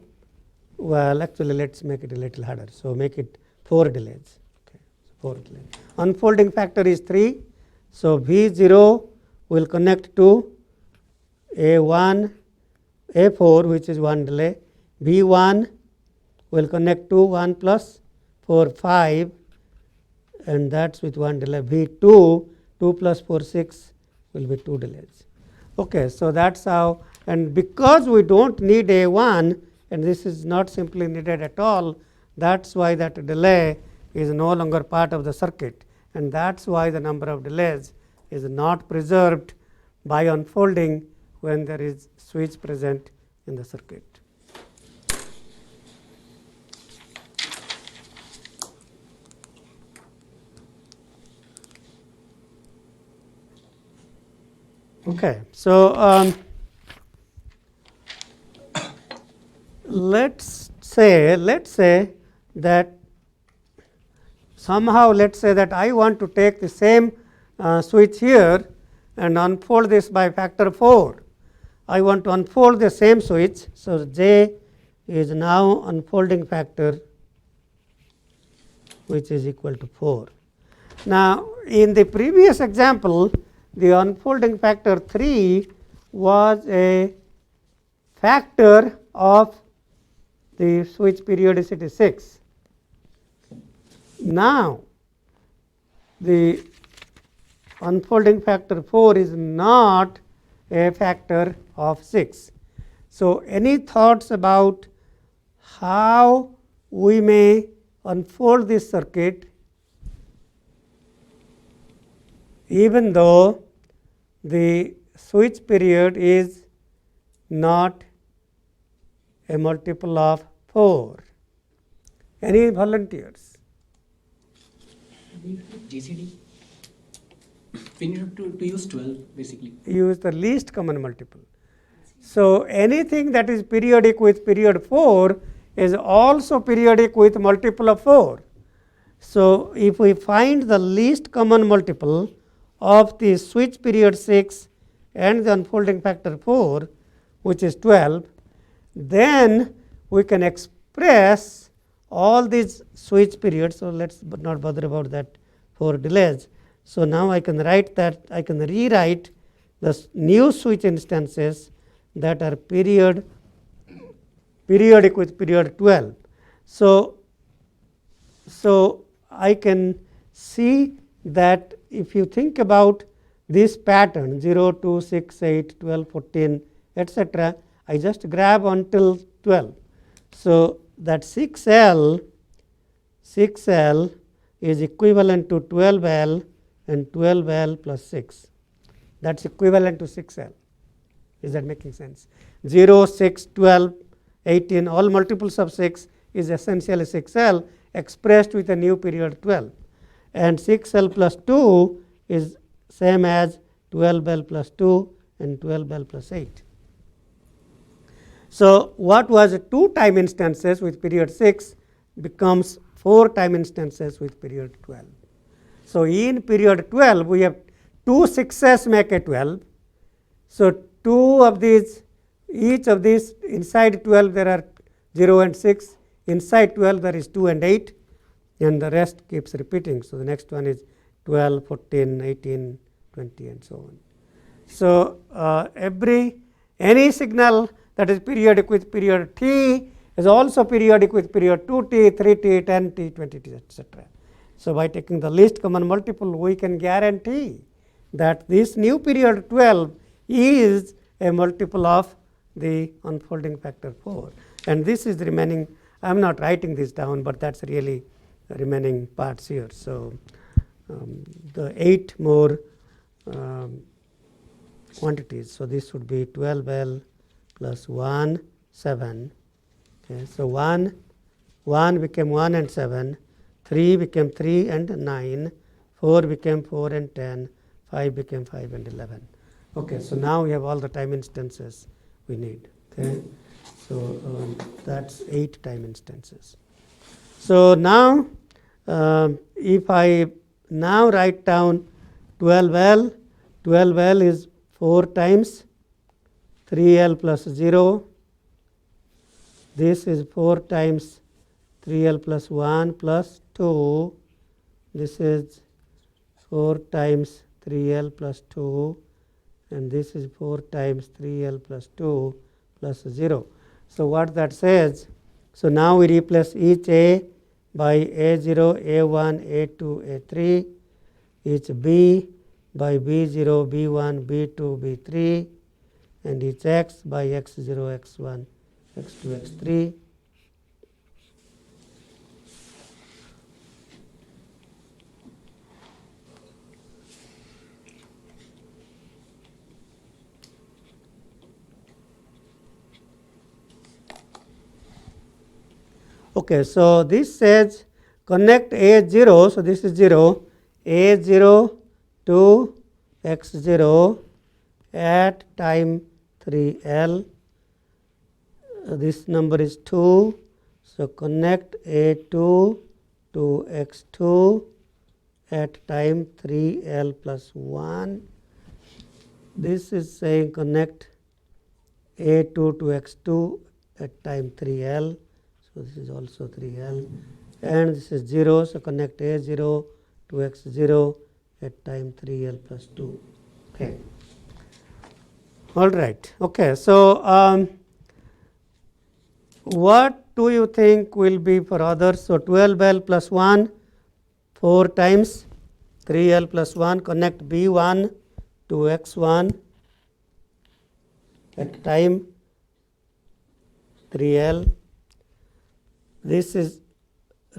Well, actually, let's make it a little harder. So make it 4 delays. Okay, 4 delays. Unfolding factor is 3. So B0 will connect to A1, A4, which is 1 delay. B1 will connect to 1 plus 4, 5, and that's with 1 delay. B2, 2 plus 4, 6 will be 2 delays. Okay, so that's how, and because we don't need A1, and this is not simply needed at all, that's why that delay is no longer part of the circuit, and that's why the number of delays is not preserved by unfolding when there is switch present in the circuit. Okay, so let's say that somehow let's say that I want to take the same switch here and unfold this by factor 4. I want to unfold the same switch. So J is now unfolding factor which is equal to 4. Now in the previous example, the unfolding factor 3 was a factor of the switch periodicity 6. Now the unfolding factor 4 is not a factor of 6. So any thoughts about how we may unfold this circuit even though the switch period is not a multiple of 4? Any volunteers? GCD. We need to use 12 basically. Use the least common multiple. So anything that is periodic with period 4 is also periodic with multiple of 4. So if we find the least common multiple of the switch period 6 and the unfolding factor 4, which is 12, then we can express all these switch periods. So let's not bother about that 4 delays. So now I can write that, I can rewrite the new switch instances that are periodic with period 12. So I can see that if you think about this pattern 0, 2, 6, 8, 12, 14, etc., I just grab until 12. So that 6L is equivalent to 12L and 12L plus 6. That's equivalent to 6L. Is that making sense? 0, 6, 12, 18, all multiples of 6 is essentially 6L expressed with a new period 12. And 6L plus 2 is same as 12L plus 2 and 12L plus 8. So what was 2 time instances with period 6 becomes 4 time instances with period 12. So in period 12 we have 2 6s make a 12. So 2 of these, each of these, inside 12 there are 0 and 6, inside 12 there is 2 and 8, and the rest keeps repeating. So the next one is 12, 14, 18, 20 and so on. So any signal that is periodic with period t is also periodic with period 2t, 3t, 10t, 20t, etc. So by taking the least common multiple, we can guarantee that this new period 12 is a multiple of the unfolding factor 4. And this is the remaining, I am not writing this down, but that's really the remaining parts here. So the 8 more quantities. So this would be 12L plus 1, 7. Okay, so 1 became 1 and 7, 3 became 3 and 9, 4 became 4 and 10, 5 became 5 and 11. Okay, so now we have all the time instances we need. Okay, so that's 8 time instances. So now if I now write down 12L, 12L is 4 times 3L plus 0. This is 4 times 3L plus 1 plus 2. This is 4 times 3L plus 2, and this is 4 times 3L plus 2 plus 0. So what that says, so now we replace each A by A0, A1, A2, A3, each B by B0, B1, B2, B3, and each X by X0, X1, X2, X3. Okay, so this says connect A0, so this is 0, A0 to X0 at time 3L. This number is 2, so connect A2 to X2 at time 3L plus 1. This is saying connect A2 to X2 at time 3L. So this is also 3L, and this is 0, so connect A0 to X0 at time 3L plus 2. Okay. All right. Okay. So what do you think will be for others? So 12L plus 1, 4 times 3L plus 1, connect B1 to X1 at time 3L. This is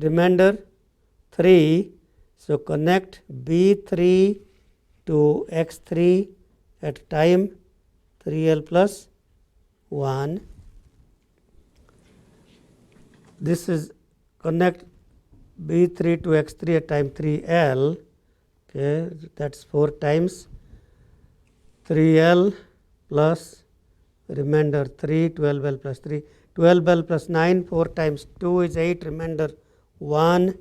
remainder 3, so connect B3 to X3 at time 3L plus 1. This is connect B3 to X3 at time 3L. Okay, that's 4 times 3L plus remainder 3, 12L plus 3. 12L plus 9, 4 times 2 is 8, remainder 1,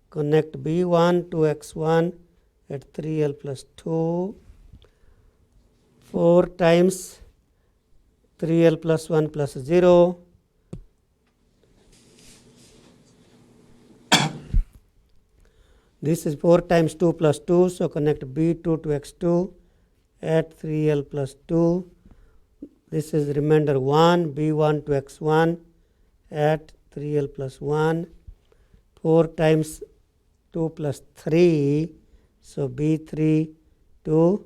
connect B1 to X1 at 3L plus 2, 4 times 3L plus 1 plus 0, this is 4 times 2 plus 2, so connect B2 to X2 at 3L plus 2. This is remainder 1, B1 to X1 at 3L plus 1, 4 times 2 plus 3, so B3 to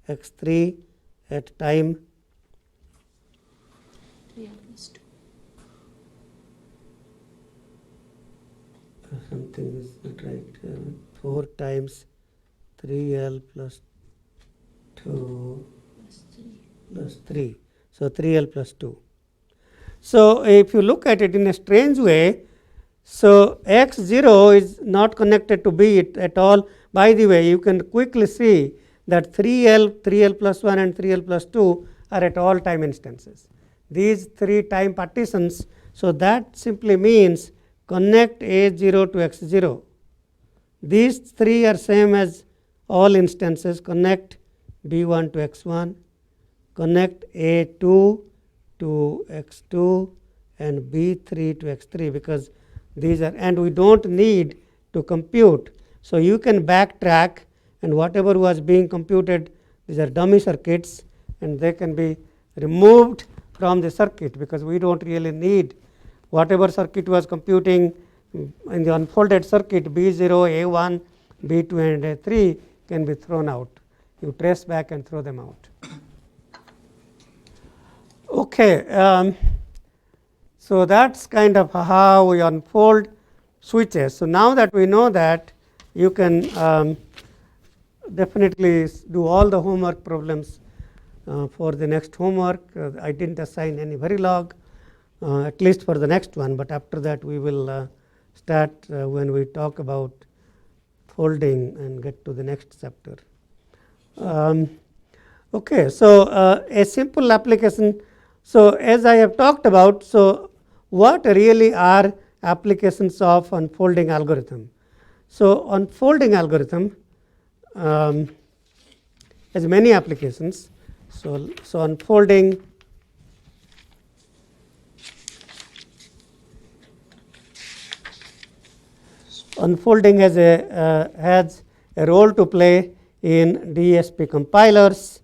X3 at time 3L plus 2. Something is not right. 4 times 3L plus 2 plus 3. So 3L plus 2. So if you look at it in a strange way, so X0 is not connected to B at all. By the way, you can quickly see that 3L plus 1 and 3L plus 2 are at all time instances. These 3 time partitions, so that simply means connect A0 to X0. These 3 are same as all instances, connect B1 to X1, connect A2 to X2 and B3 to X3, because these are, and we don't need to compute. So you can backtrack, and whatever was being computed, these are dummy circuits, and they can be removed from the circuit, because we don't really need whatever circuit was computing in the unfolded circuit. B0, A1, B2 and A3 can be thrown out. You trace back and throw them out. Okay, so that's kind of how we unfold switches. So now that we know that, you can definitely do all the homework problems for the next homework. I didn't assign any Verilog, at least for the next one, but after that we will start when we talk about folding and get to the next chapter. Okay, so a simple application. So as I have talked about, so what really are applications of unfolding algorithm? So unfolding algorithm has many applications. So unfolding has a role to play in DSP compilers,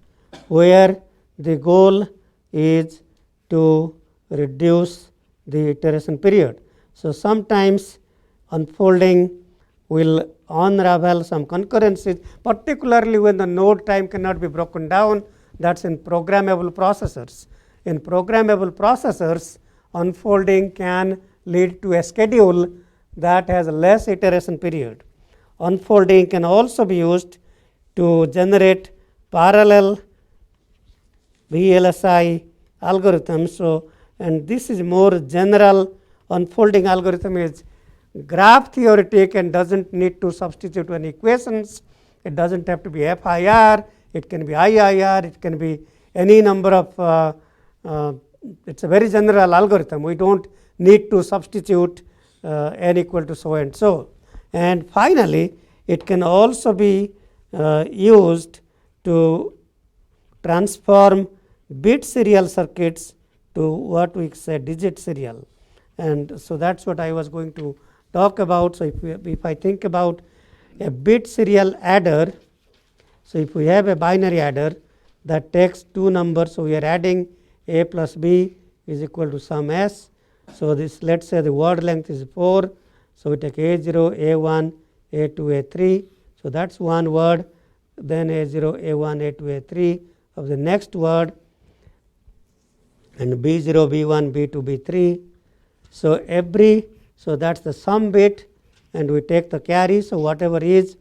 where the goal is to reduce the iteration period. So sometimes unfolding will unravel some concurrencies, particularly when the node time cannot be broken down. That's in programmable processors. In programmable processors, unfolding can lead to a schedule that has less iteration period. Unfolding can also be used to generate parallel VLSI algorithms. So, and this is more general. Unfolding algorithm is graph theoretic and doesn't need to substitute any equations. It doesn't have to be FIR, it can be IIR, it can be any number of it's a very general algorithm. We don't need to substitute n equal to so and so. And finally, it can also be used to transform bit serial circuits to what we say digit serial. And so that's what I was going to talk about. So if I think about a bit serial adder, so if we have a binary adder that takes two numbers, so we are adding a plus b is equal to sum s. So this, let's say the word length is 4. So we take a0, a1, a2, a3. So that's one word. Then a0, a1, a2, a3 of the next word, and b0, b1, b2, b3. So so that's the sum bit, and we take the carry. So whatever is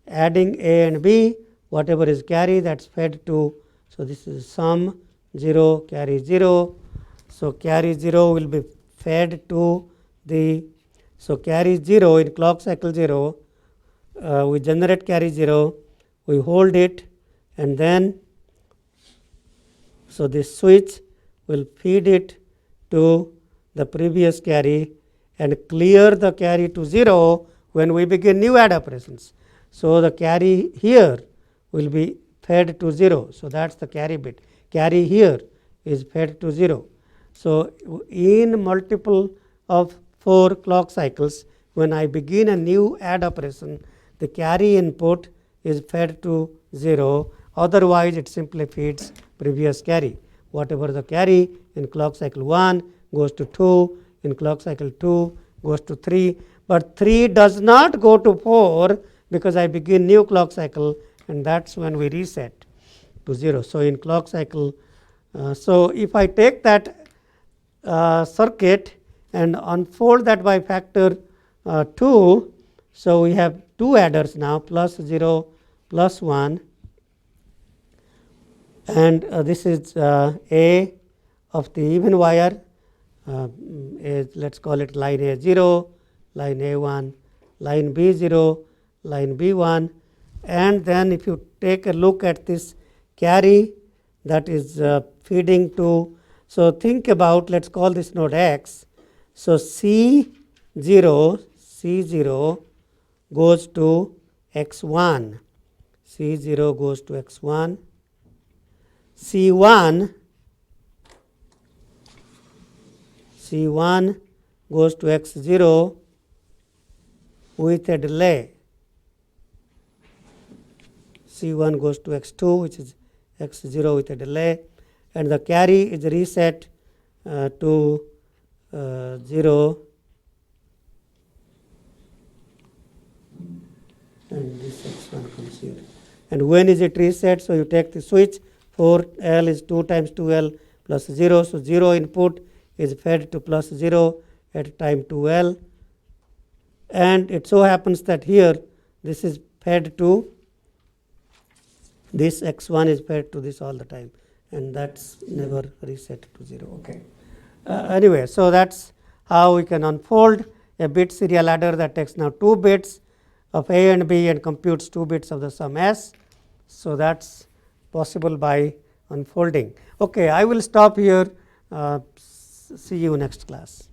adding a and b, whatever is carry, that's fed to. So this is sum 0, carry 0. So carry 0 will be fed to the. So carry 0 in clock cycle 0, we generate carry 0, we hold it, and then so this switch will feed it to the previous carry and clear the carry to 0 when we begin new add operations. So the carry here will be fed to 0. So that's the carry bit. Carry here is fed to 0. So in multiple of 4 clock cycles, when I begin a new add operation, the carry input is fed to 0. Otherwise, it simply feeds previous carry. Whatever the carry in clock cycle 1 goes to 2, in clock cycle 2 goes to 3, but 3 does not go to 4 because I begin new clock cycle, and that's when we reset to 0. So in clock cycle, so if I take that circuit and unfold that by factor 2, so we have two adders now, plus 0, plus 1, and this is A of the even wire, let's call it line A0, line A1, line B0, line B1, and then if you take a look at this carry that is feeding to, so think about, let's call this node X. So C0 goes to X1, C0 goes to X1, C1 goes to X0 with a delay. C1 goes to X2, which is X0 with a delay, and the carry is reset to 0, and this X1 comes here. And when is it reset? So you take the switch, 4L is 2 times 2L plus 0, so 0 input is fed to plus 0 at time 2L, and it so happens that here this is fed to this X1 is fed to this all the time, and that's never reset to 0. Okay. Anyway, so that's how we can unfold a bit serial adder that takes now 2 bits of A and B and computes 2 bits of the sum S. So that's possible by unfolding. Okay, I will stop here. See you next class.